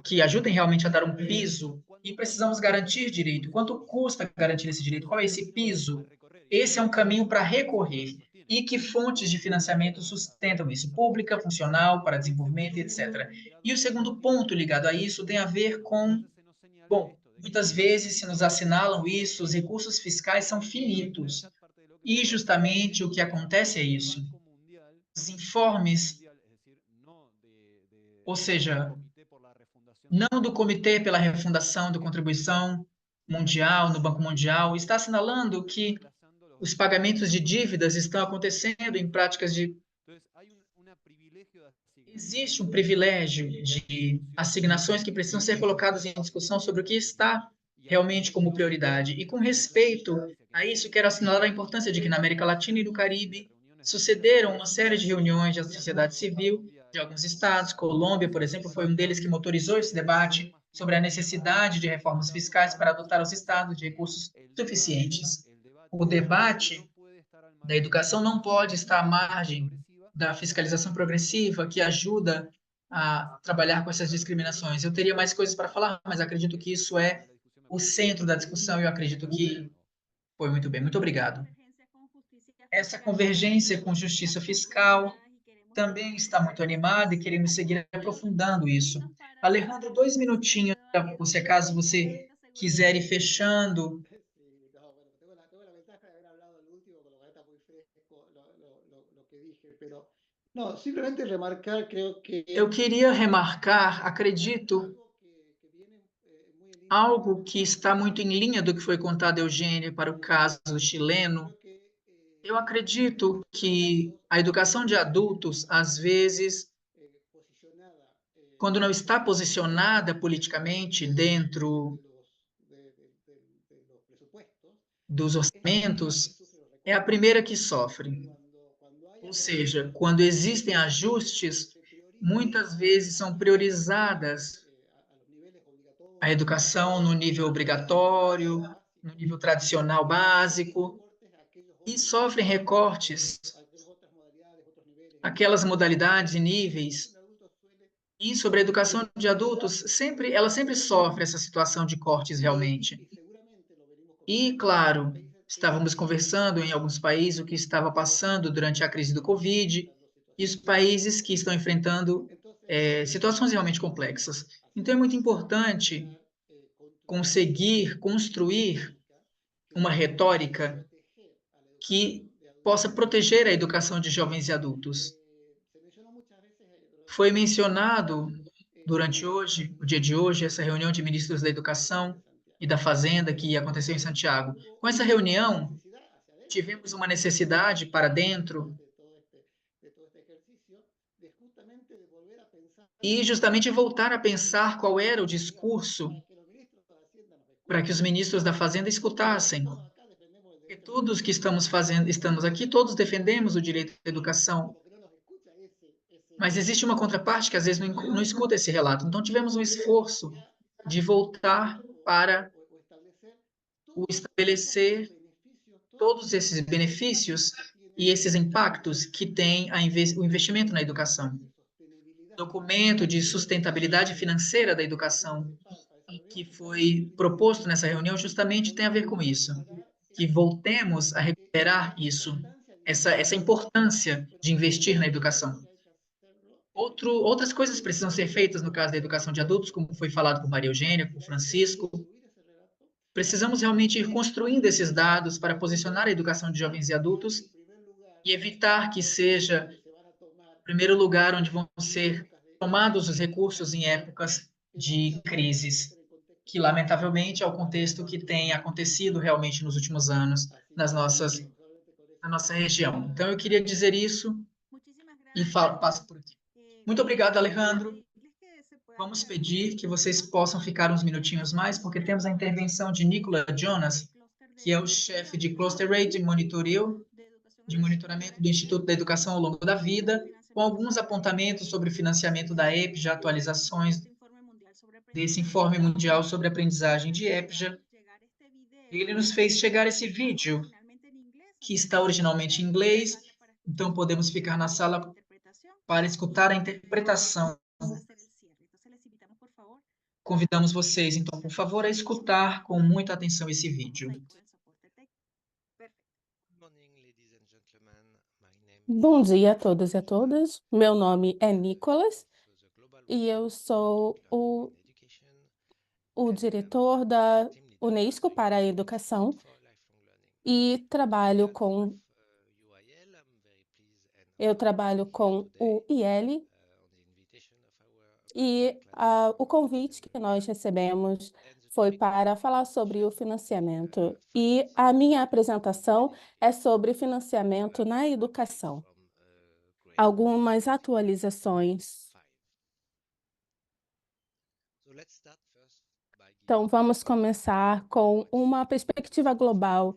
que ajudem realmente a dar um piso, e precisamos garantir direito. Quanto custa garantir esse direito? Qual é esse piso? Esse é um caminho para recorrer. E que fontes de financiamento sustentam isso? Pública, funcional, para desenvolvimento, etc. E o segundo ponto ligado a isso tem a ver com, bom, muitas vezes se nos assinalam isso, os recursos fiscais são finitos. E justamente o que acontece é isso. Os informes, ou seja, não do Comitê pela Refundação da Contribuição Mundial, no Banco Mundial, está assinalando que os pagamentos de dívidas estão acontecendo em práticas de... Existe um privilégio de assignações que precisam ser colocadas em discussão sobre o que está realmente como prioridade. E com respeito a isso, quero assinalar a importância de que na América Latina e no Caribe sucederam uma série de reuniões da sociedade civil de alguns estados. Colômbia, por exemplo, foi um deles que motorizou esse debate sobre a necessidade de reformas fiscais para dotar os estados de recursos suficientes. O debate da educação não pode estar à margem da fiscalização progressiva que ajuda a trabalhar com essas discriminações. Eu teria mais coisas para falar, mas acredito que isso é o centro da discussão e eu acredito que foi muito bem. Muito obrigado. Essa convergência com justiça fiscal também está muito animada e queremos seguir aprofundando isso. Alejandro, 2 minutinhos para você, caso você quiser ir fechando. Sí, no, bueno, tengo la ventaja de haber hablado al último, con lo cual está muy fresco lo que dije, pero no, simplemente remarcar, creo Eu que queria remarcar, acredito, algo que viene muy en línea algo que está muito em linha do que foi contado, Eugênia, para o caso chileno. creo que Eu acredito que a educação de adultos, às vezes, posicionada quando não está posicionada politicamente dentro de los presupuestos, dos es la primera que orçamentos, sufre los é a recortes. primeira que sofre. Cuando hay Ou ajustes, seja, quando existem ajustes, se prioriza muitas vezes são priorizadas a los niveles a obligatorios, educação no nível obrigatório, no nível tradicional básico, recortes a e sofrem recortes aquellas otras modalidades, otros niveles. aquelas modalidades e níveis. Adulto suele E sobre a educação de adultos, ela sempre sofre essa situação de cortes realmente. seguramente lo venimos E, claro, estávamos conversando em alguns países o que estava passando durante a crise do Covid e os países que estão enfrentando situações realmente complexas. Então, é muito importante conseguir construir uma retórica que possa proteger a educação de jovens e adultos. Foi mencionado durante hoje, o dia de hoje, essa reunião de ministros da Educação e da Fazenda que aconteceu em Santiago. Com essa reunião, tivemos uma necessidade para dentro e justamente voltar a pensar qual era o discurso para que os ministros da Fazenda escutassem. Porque todos que estamos aqui, todos defendemos o direito à educação, mas existe uma contraparte que às vezes não escuta esse relato. Então tivemos um esforço de voltar para estabelecer todos esses benefícios e esses impactos que tem o investimento na educação. O documento de sustentabilidade financeira da educação que foi proposto nessa reunião justamente tem a ver com isso, que voltemos a recuperar isso, essa importância de investir na educação. Outras coisas precisam ser feitas no caso da educação de adultos, como foi falado por Maria Eugênia, por Francisco. Precisamos realmente ir construindo esses dados para posicionar a educação de jovens e adultos e evitar que seja o primeiro lugar onde vão ser tomados os recursos em épocas de crises, que lamentavelmente é o contexto que tem acontecido realmente nos últimos anos na nossa região. Então eu queria dizer isso e passo por aqui. Muito obrigado, Alejandro. Vamos pedir que vocês possam ficar uns minutinhos mais, porque temos a intervenção de Nicolas Jonas, que é o chefe de Cluster Rate de monitoramento do Instituto da Educação ao Longo da Vida, com alguns apontamentos sobre o financiamento da EPJA, atualizações desse Informe Mundial sobre Aprendizagem de EPJA. Ele nos fez chegar esse vídeo, que está originalmente em inglês, então podemos ficar na sala para escutar a interpretação. Convidamos vocês, então, por favor, a escutar com muita atenção esse vídeo. Bom dia a todos e a todas. Meu nome é Nicolas e eu sou o diretor da Unesco para a Educação e eu trabalho com o IL e o convite que nós recebemos foi para falar sobre o financiamento. E a minha apresentação é sobre financiamento na educação. Algumas atualizações. Então, vamos começar com uma perspectiva global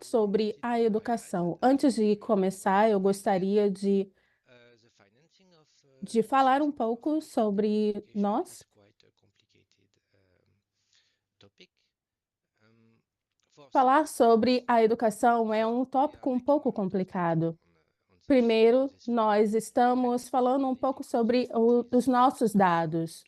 sobre a educação. Antes de começar, eu gostaria de falar um pouco sobre nós. Falar sobre a educação é um tópico um pouco complicado. Primeiro, nós estamos falando um pouco sobre os nossos dados.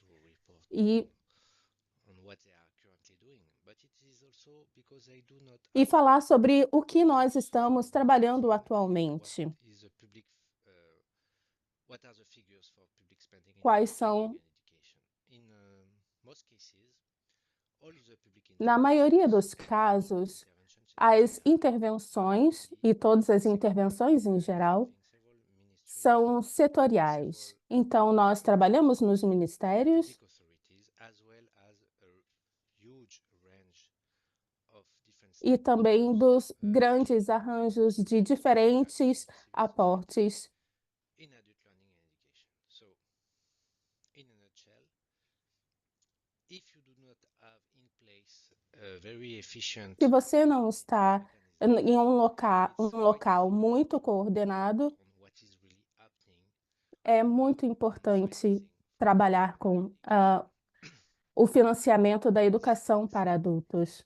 e falar sobre o que nós estamos trabalhando atualmente. Quais são, na maioria dos casos, as intervenções, e todas as intervenções em geral, são setoriais. Então, nós trabalhamos nos ministérios e também dos grandes arranjos de diferentes aportes. Se você não está em um local muito coordenado, é muito importante trabalhar com o financiamento da educação para adultos.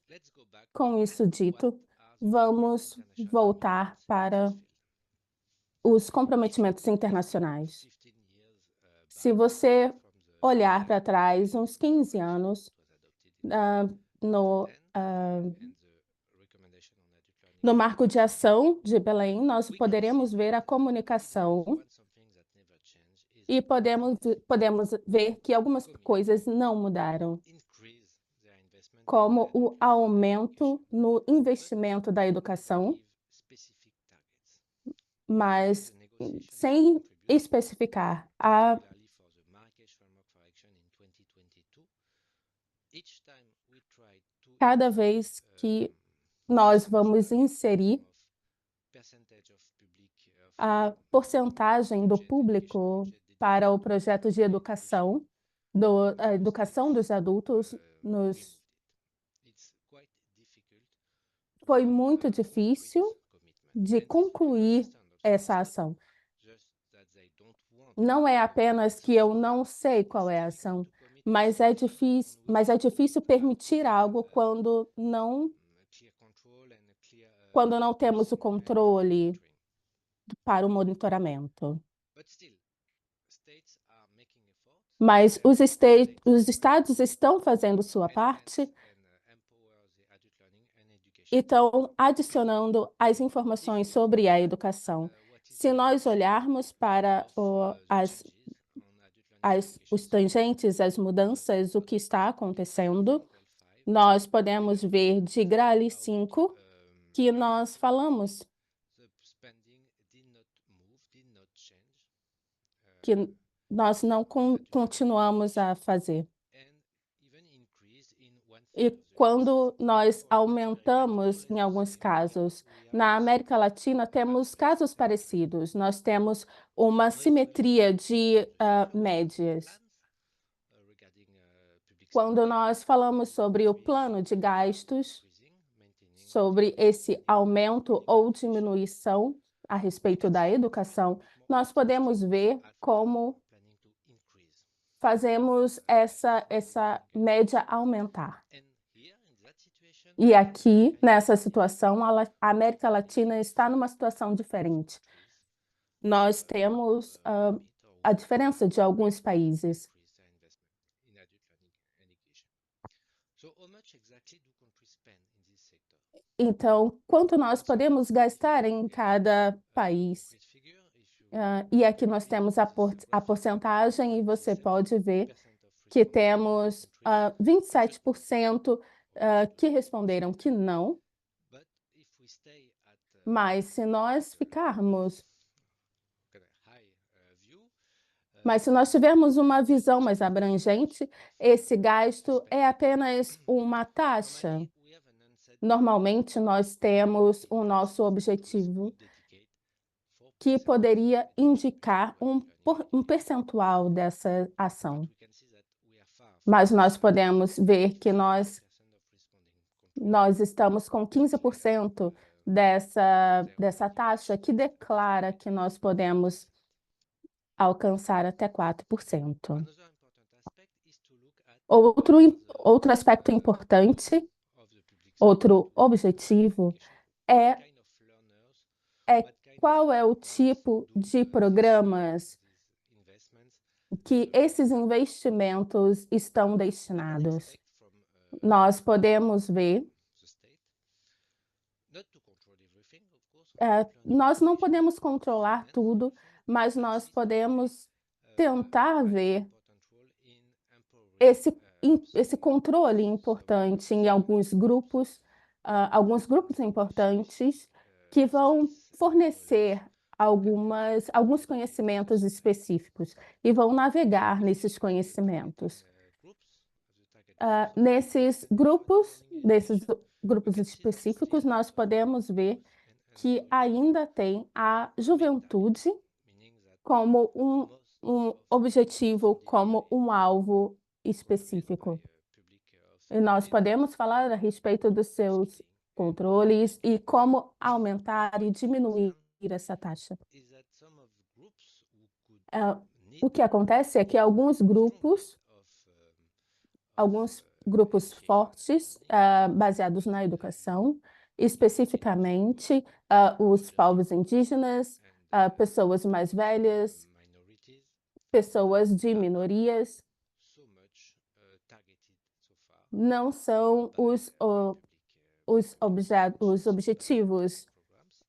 Com isso dito, vamos voltar para os comprometimentos internacionais. Se você olhar para trás, uns 15 anos, no Marco de Ação de Belém, nós poderemos ver a comunicação e podemos ver que algumas coisas não mudaram, como o aumento no investimento da educação, mas sem especificar. Cada vez que nós vamos inserir a porcentagem do público para o projeto de educação, a educação dos adultos, foi muito difícil de concluir essa ação. Não é apenas que eu não sei qual é a ação, mas é difícil permitir algo quando não temos o controle para o monitoramento. Mas os estados estão fazendo sua parte e estão adicionando as informações sobre a educação. Se nós olharmos para os tangentes, as mudanças, o que está acontecendo, nós podemos ver de GRALI 5 que nós falamos que nós não continuamos a fazer. E quando nós aumentamos, em alguns casos, na América Latina temos casos parecidos. Nós temos uma simetria de médias. Quando nós falamos sobre o plano de gastos, sobre esse aumento ou diminuição a respeito da educação, nós podemos ver como fazemos essa média aumentar. E aqui, nessa situação, a América Latina está numa situação diferente. Nós temos a diferença de alguns países. Então, quanto nós podemos gastar em cada país? E aqui nós temos a porcentagem e você pode ver que temos 27% que responderam que não. Mas se nós tivermos uma visão mais abrangente, esse gasto é apenas uma taxa. Normalmente, nós temos o nosso objetivo que poderia indicar um percentual dessa ação. Mas nós podemos ver que nós estamos com 15% dessa taxa que declara que nós podemos alcançar até 4%. Outro aspecto importante, outro objetivo é qual é o tipo de programas que esses investimentos estão destinados. Nós podemos ver nós não podemos controlar tudo, mas nós podemos tentar ver esse controle importante em alguns grupos importantes que vão fornecer alguns conhecimentos específicos e vão navegar nesses conhecimentos. Nesses grupos específicos, nós podemos ver que ainda tem a juventude como um objetivo, como um alvo específico. E nós podemos falar a respeito dos seus controles e como aumentar e diminuir essa taxa. O que acontece é que alguns grupos fortes, baseados na educação, especificamente os povos indígenas, pessoas mais velhas, pessoas de minorias, não são os objetivos,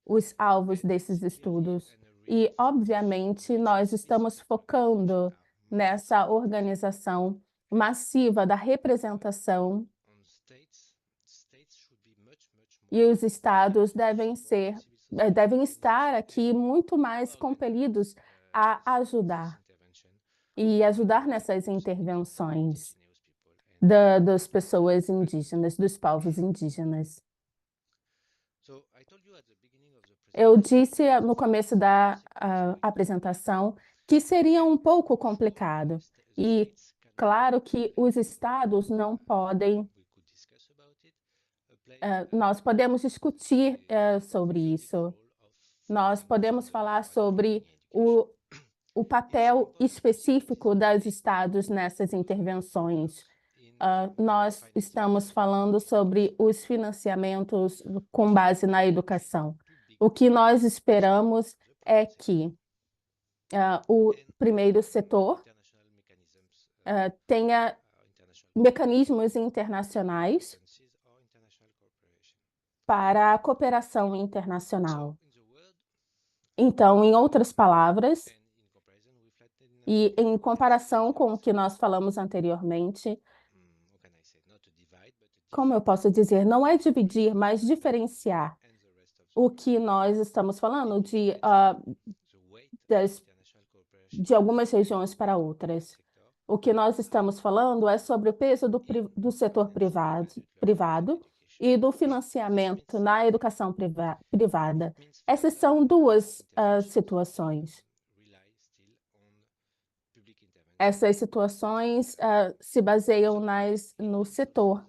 os alvos desses estudos. E, obviamente, nós estamos focando nessa organização massiva da representação, e os estados devem estar aqui muito mais compelidos a ajudar nessas intervenções das pessoas indígenas, dos povos indígenas. Eu disse no começo da apresentação que seria um pouco complicado. E claro que os estados não podem... nós podemos discutir sobre isso. Nós podemos falar sobre o papel específico dos estados nessas intervenções. Nós estamos falando sobre os financiamentos com base na educação. O que nós esperamos é que o primeiro setor tenha mecanismos internacionais para a cooperação internacional. Então, em outras palavras, e em comparação com o que nós falamos anteriormente, como eu posso dizer, não é dividir, mas diferenciar o que nós estamos falando de algumas regiões para outras. O que nós estamos falando é sobre o peso do setor privado e do financiamento na educação privada. Essas são duas situações. Essas situações se baseiam no setor.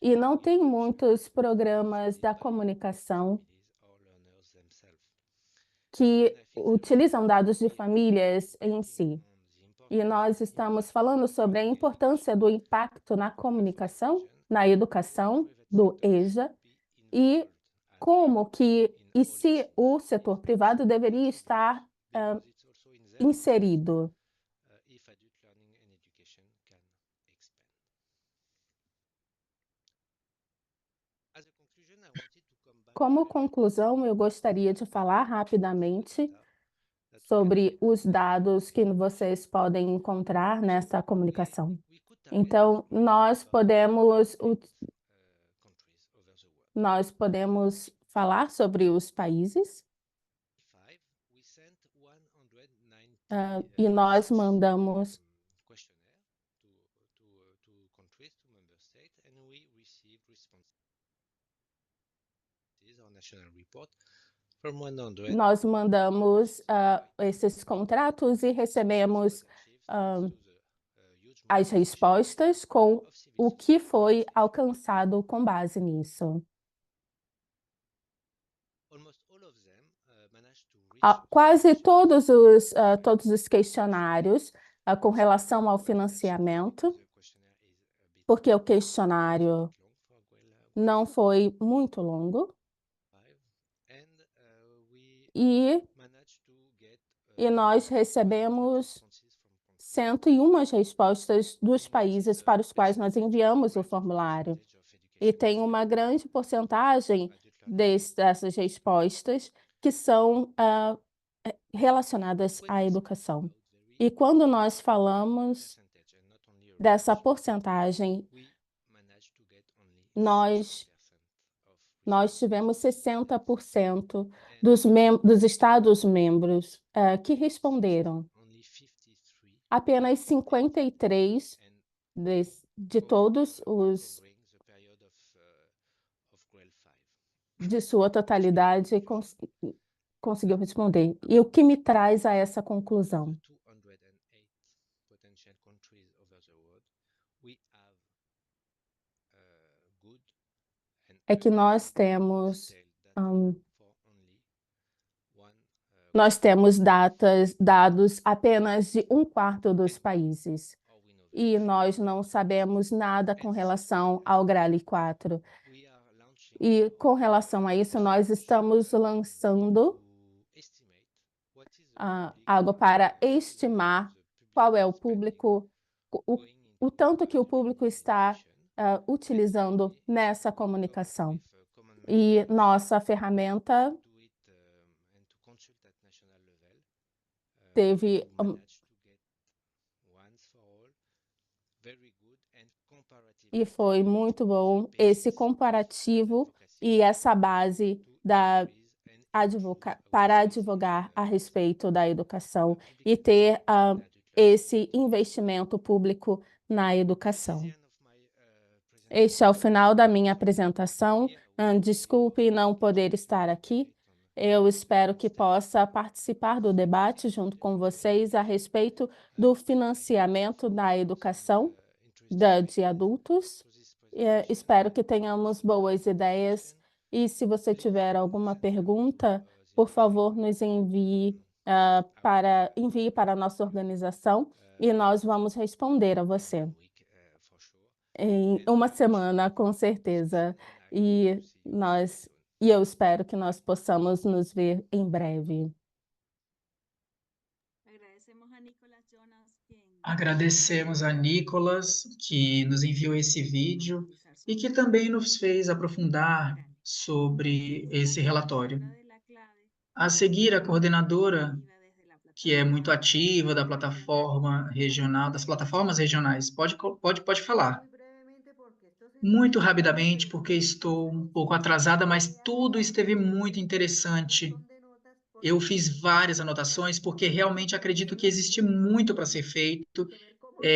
E não tem muitos programas da comunicação que utilizam dados de famílias em si. E nós estamos falando sobre a importância do impacto na comunicação, na educação, do EJA, e se o setor privado deveria estar inserido. Como conclusão, eu gostaria de falar rapidamente sobre os dados que vocês podem encontrar nessa comunicação. Então, nós podemos falar sobre os países, e nós mandamos esses contratos e recebemos as respostas com o que foi alcançado com base nisso. Quase todos os questionários com relação ao financiamento, porque o questionário não foi muito longo, e nós recebemos 101 respostas dos países para os quais nós enviamos o formulário. E tem uma grande porcentagem dessas respostas que são relacionadas à educação. E quando nós falamos dessa porcentagem, nós tivemos 60% dos Estados-membros que responderam. Apenas 53 de todos os de sua totalidade conseguiu responder. E o que me traz a essa conclusão? É que nós temos dados apenas de um quarto dos países. E nós não sabemos nada com relação ao GRALE 4. E com relação a isso, nós estamos lançando algo para estimar qual é o público, o tanto que o público está utilizando nessa comunicação. E nossa ferramenta teve e foi muito bom esse comparativo e essa base para advogar a respeito da educação e ter esse investimento público na educação. Este é o final da minha apresentação. Desculpe não poder estar aqui. Eu espero que possa participar do debate junto com vocês a respeito do financiamento da educação de adultos. Espero que tenhamos boas ideias e se você tiver alguma pergunta, por favor, nos envie para a nossa organização e nós vamos responder a você. Em uma semana, com certeza. E eu espero que nós possamos nos ver em breve. Agradecemos a Nicolas, que nos enviou esse vídeo e que também nos fez aprofundar sobre esse relatório. A seguir, a coordenadora, que é muito ativa da plataforma regional, das plataformas regionais, pode falar. Muito rapidamente, porque estou um pouco atrasada, mas tudo esteve muito interessante. Eu fiz várias anotações, porque realmente acredito que existe muito para ser feito,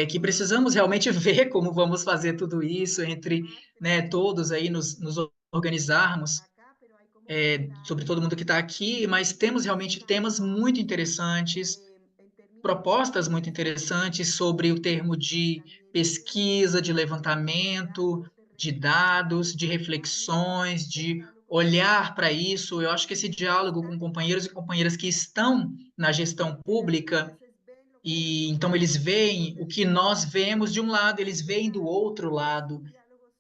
que precisamos realmente ver como vamos fazer tudo isso, entre todos aí nos organizarmos, sobre todo mundo que está aqui, mas temos realmente temas muito interessantes, propostas muito interessantes sobre o termo de pesquisa, de levantamento, de dados, de reflexões, de olhar para isso. Eu acho que esse diálogo com companheiros e companheiras que estão na gestão pública, e então eles veem o que nós vemos de um lado, eles veem do outro lado.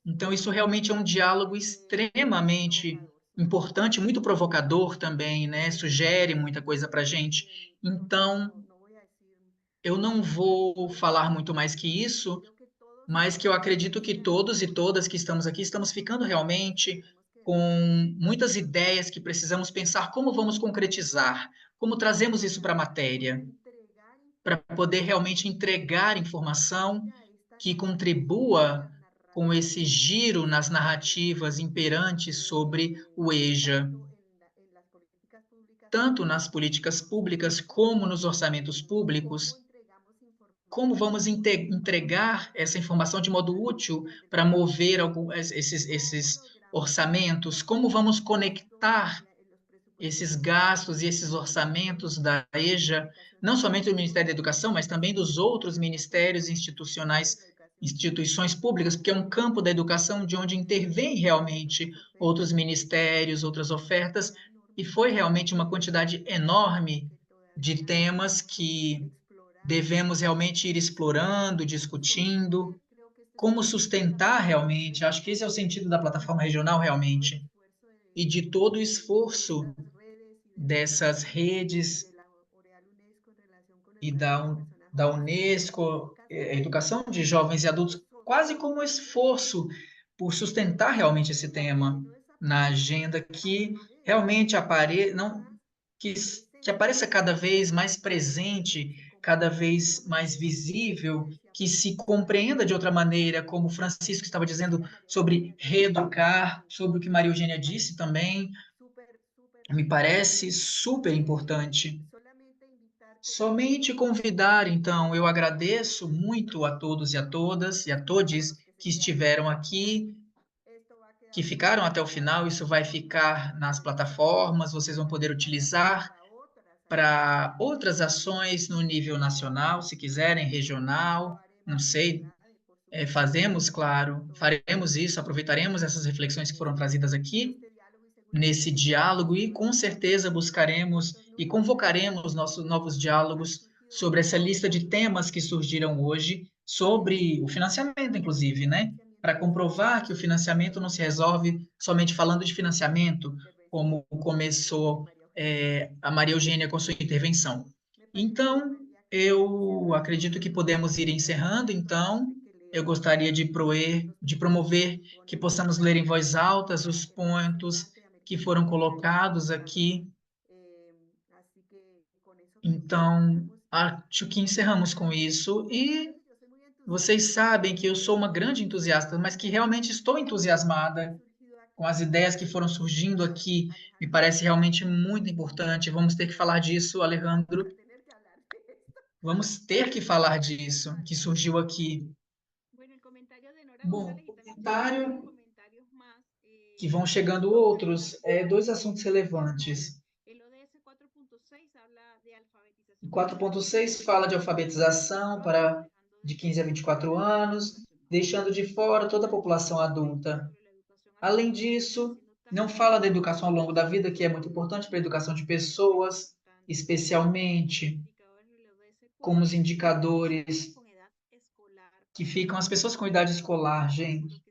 Então isso realmente é um diálogo extremamente importante, muito provocador também, né? Sugere muita coisa para a gente. Então, eu não vou falar muito mais que isso, mas que eu acredito que todos e todas que estamos aqui estamos ficando realmente com muitas ideias que precisamos pensar como vamos concretizar, como trazemos isso para a matéria, para poder realmente entregar informação que contribua com esse giro nas narrativas imperantes sobre o EJA, tanto nas políticas públicas como nos orçamentos públicos. Como vamos entregar essa informação de modo útil para mover esses orçamentos? Como vamos conectar esses gastos e esses orçamentos da EJA, não somente do Ministério da Educação, mas também dos outros ministérios institucionais, instituições públicas, porque é um campo da educação de onde intervém realmente outros ministérios, outras ofertas, e foi realmente uma quantidade enorme de temas que devemos realmente ir explorando, discutindo, como sustentar realmente. Acho que esse é o sentido da plataforma regional realmente, e de todo o esforço dessas redes e da Unesco, educação de jovens e adultos, quase como esforço por sustentar realmente esse tema. na agenda que realmente que apareça cada vez mais presente, cada vez mais visível, que se compreenda de outra maneira, como o Francisco estava dizendo, sobre reeducar, sobre o que Maria Eugênia disse também, me parece super importante. Somente convidar, então, eu agradeço muito a todos e a todas e a todos que estiveram aqui, que ficaram até o final. Isso vai ficar nas plataformas, vocês vão poder utilizar para outras ações no nível nacional, se quiserem, regional, não sei. Fazemos, claro, faremos isso, aproveitaremos essas reflexões que foram trazidas aqui nesse diálogo e com certeza buscaremos e convocaremos nossos novos diálogos sobre essa lista de temas que surgiram hoje, sobre o financiamento, inclusive, né? Para comprovar que o financiamento não se resolve somente falando de financiamento, como começou a Maria Eugênia com sua intervenção. Então, eu acredito que podemos ir encerrando, então. Eu gostaria de promover que possamos ler em voz alta os pontos que foram colocados aqui. Então, acho que encerramos com isso. E vocês sabem que eu sou uma grande entusiasta, mas que realmente estou entusiasmada com as ideias que foram surgindo aqui. Me parece realmente muito importante. Vamos ter que falar disso, Alejandro. Vamos ter que falar disso, que surgiu aqui. Bom, comentário que vão chegando outros, dois assuntos relevantes. O 4.6 fala de alfabetização para de 15 a 24 anos, deixando de fora toda a população adulta. Além disso, não fala da educação ao longo da vida, que é muito importante para a educação de pessoas, especialmente como os indicadores que ficam as pessoas com idade escolar, gente.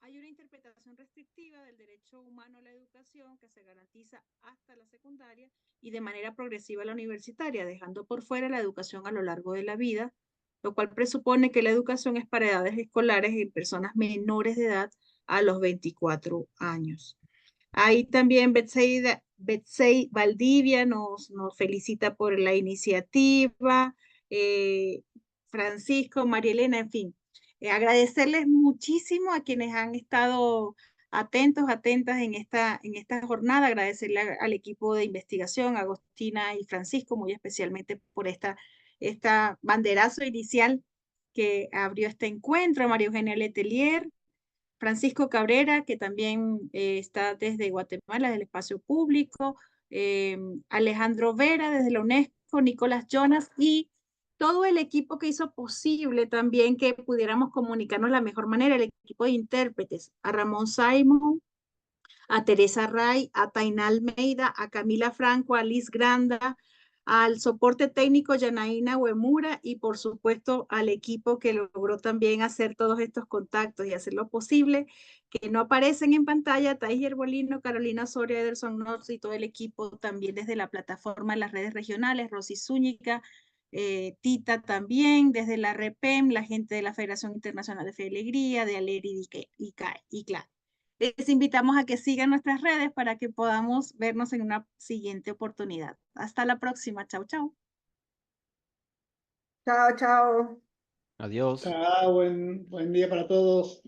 Hay una interpretación restrictiva del derecho humano a la educación que se garantiza hasta la secundaria y de manera progresiva a la universitaria, dejando por fuera la educación a lo largo de la vida, lo cual presupone que la educación es para edades escolares en personas menores de edad a los 24 años. Ahí también Betsey Valdivia nos felicita por la iniciativa, Francisco, María Elena, en fin. Agradecerles muchísimo a quienes han estado atentos, atentas en esta jornada, agradecerle al equipo de investigación, a Agostina y Francisco, muy especialmente por esta banderazo inicial que abrió este encuentro, a María Eugenia Letelier, Francisco Cabrera, que también está desde Guatemala, del espacio público, Alejandro Vera, desde la UNESCO, Nicolás Jonas y todo el equipo que hizo posible también que pudiéramos comunicarnos de la mejor manera, el equipo de intérpretes, a Ramón Simon, a Teresa Ray, a Tainá Almeida, a Camila Franco, a Liz Granda, al soporte técnico Yanaína Uemura y por supuesto al equipo que logró también hacer todos estos contactos y hacer lo posible, que no aparecen en pantalla, Thais Yerbolino, Carolina Soria, Ederson North y todo el equipo también desde la plataforma de las redes regionales, Rosy Zúñiga, Tita también, desde la REPEM, la gente de la Federación Internacional de Fe y Alegría, de Aleri y CLA. Les invitamos a que sigan nuestras redes para que podamos vernos en una siguiente oportunidad. Hasta la próxima. Chau, chau. Chao, chao. Adiós. Buen día para todos.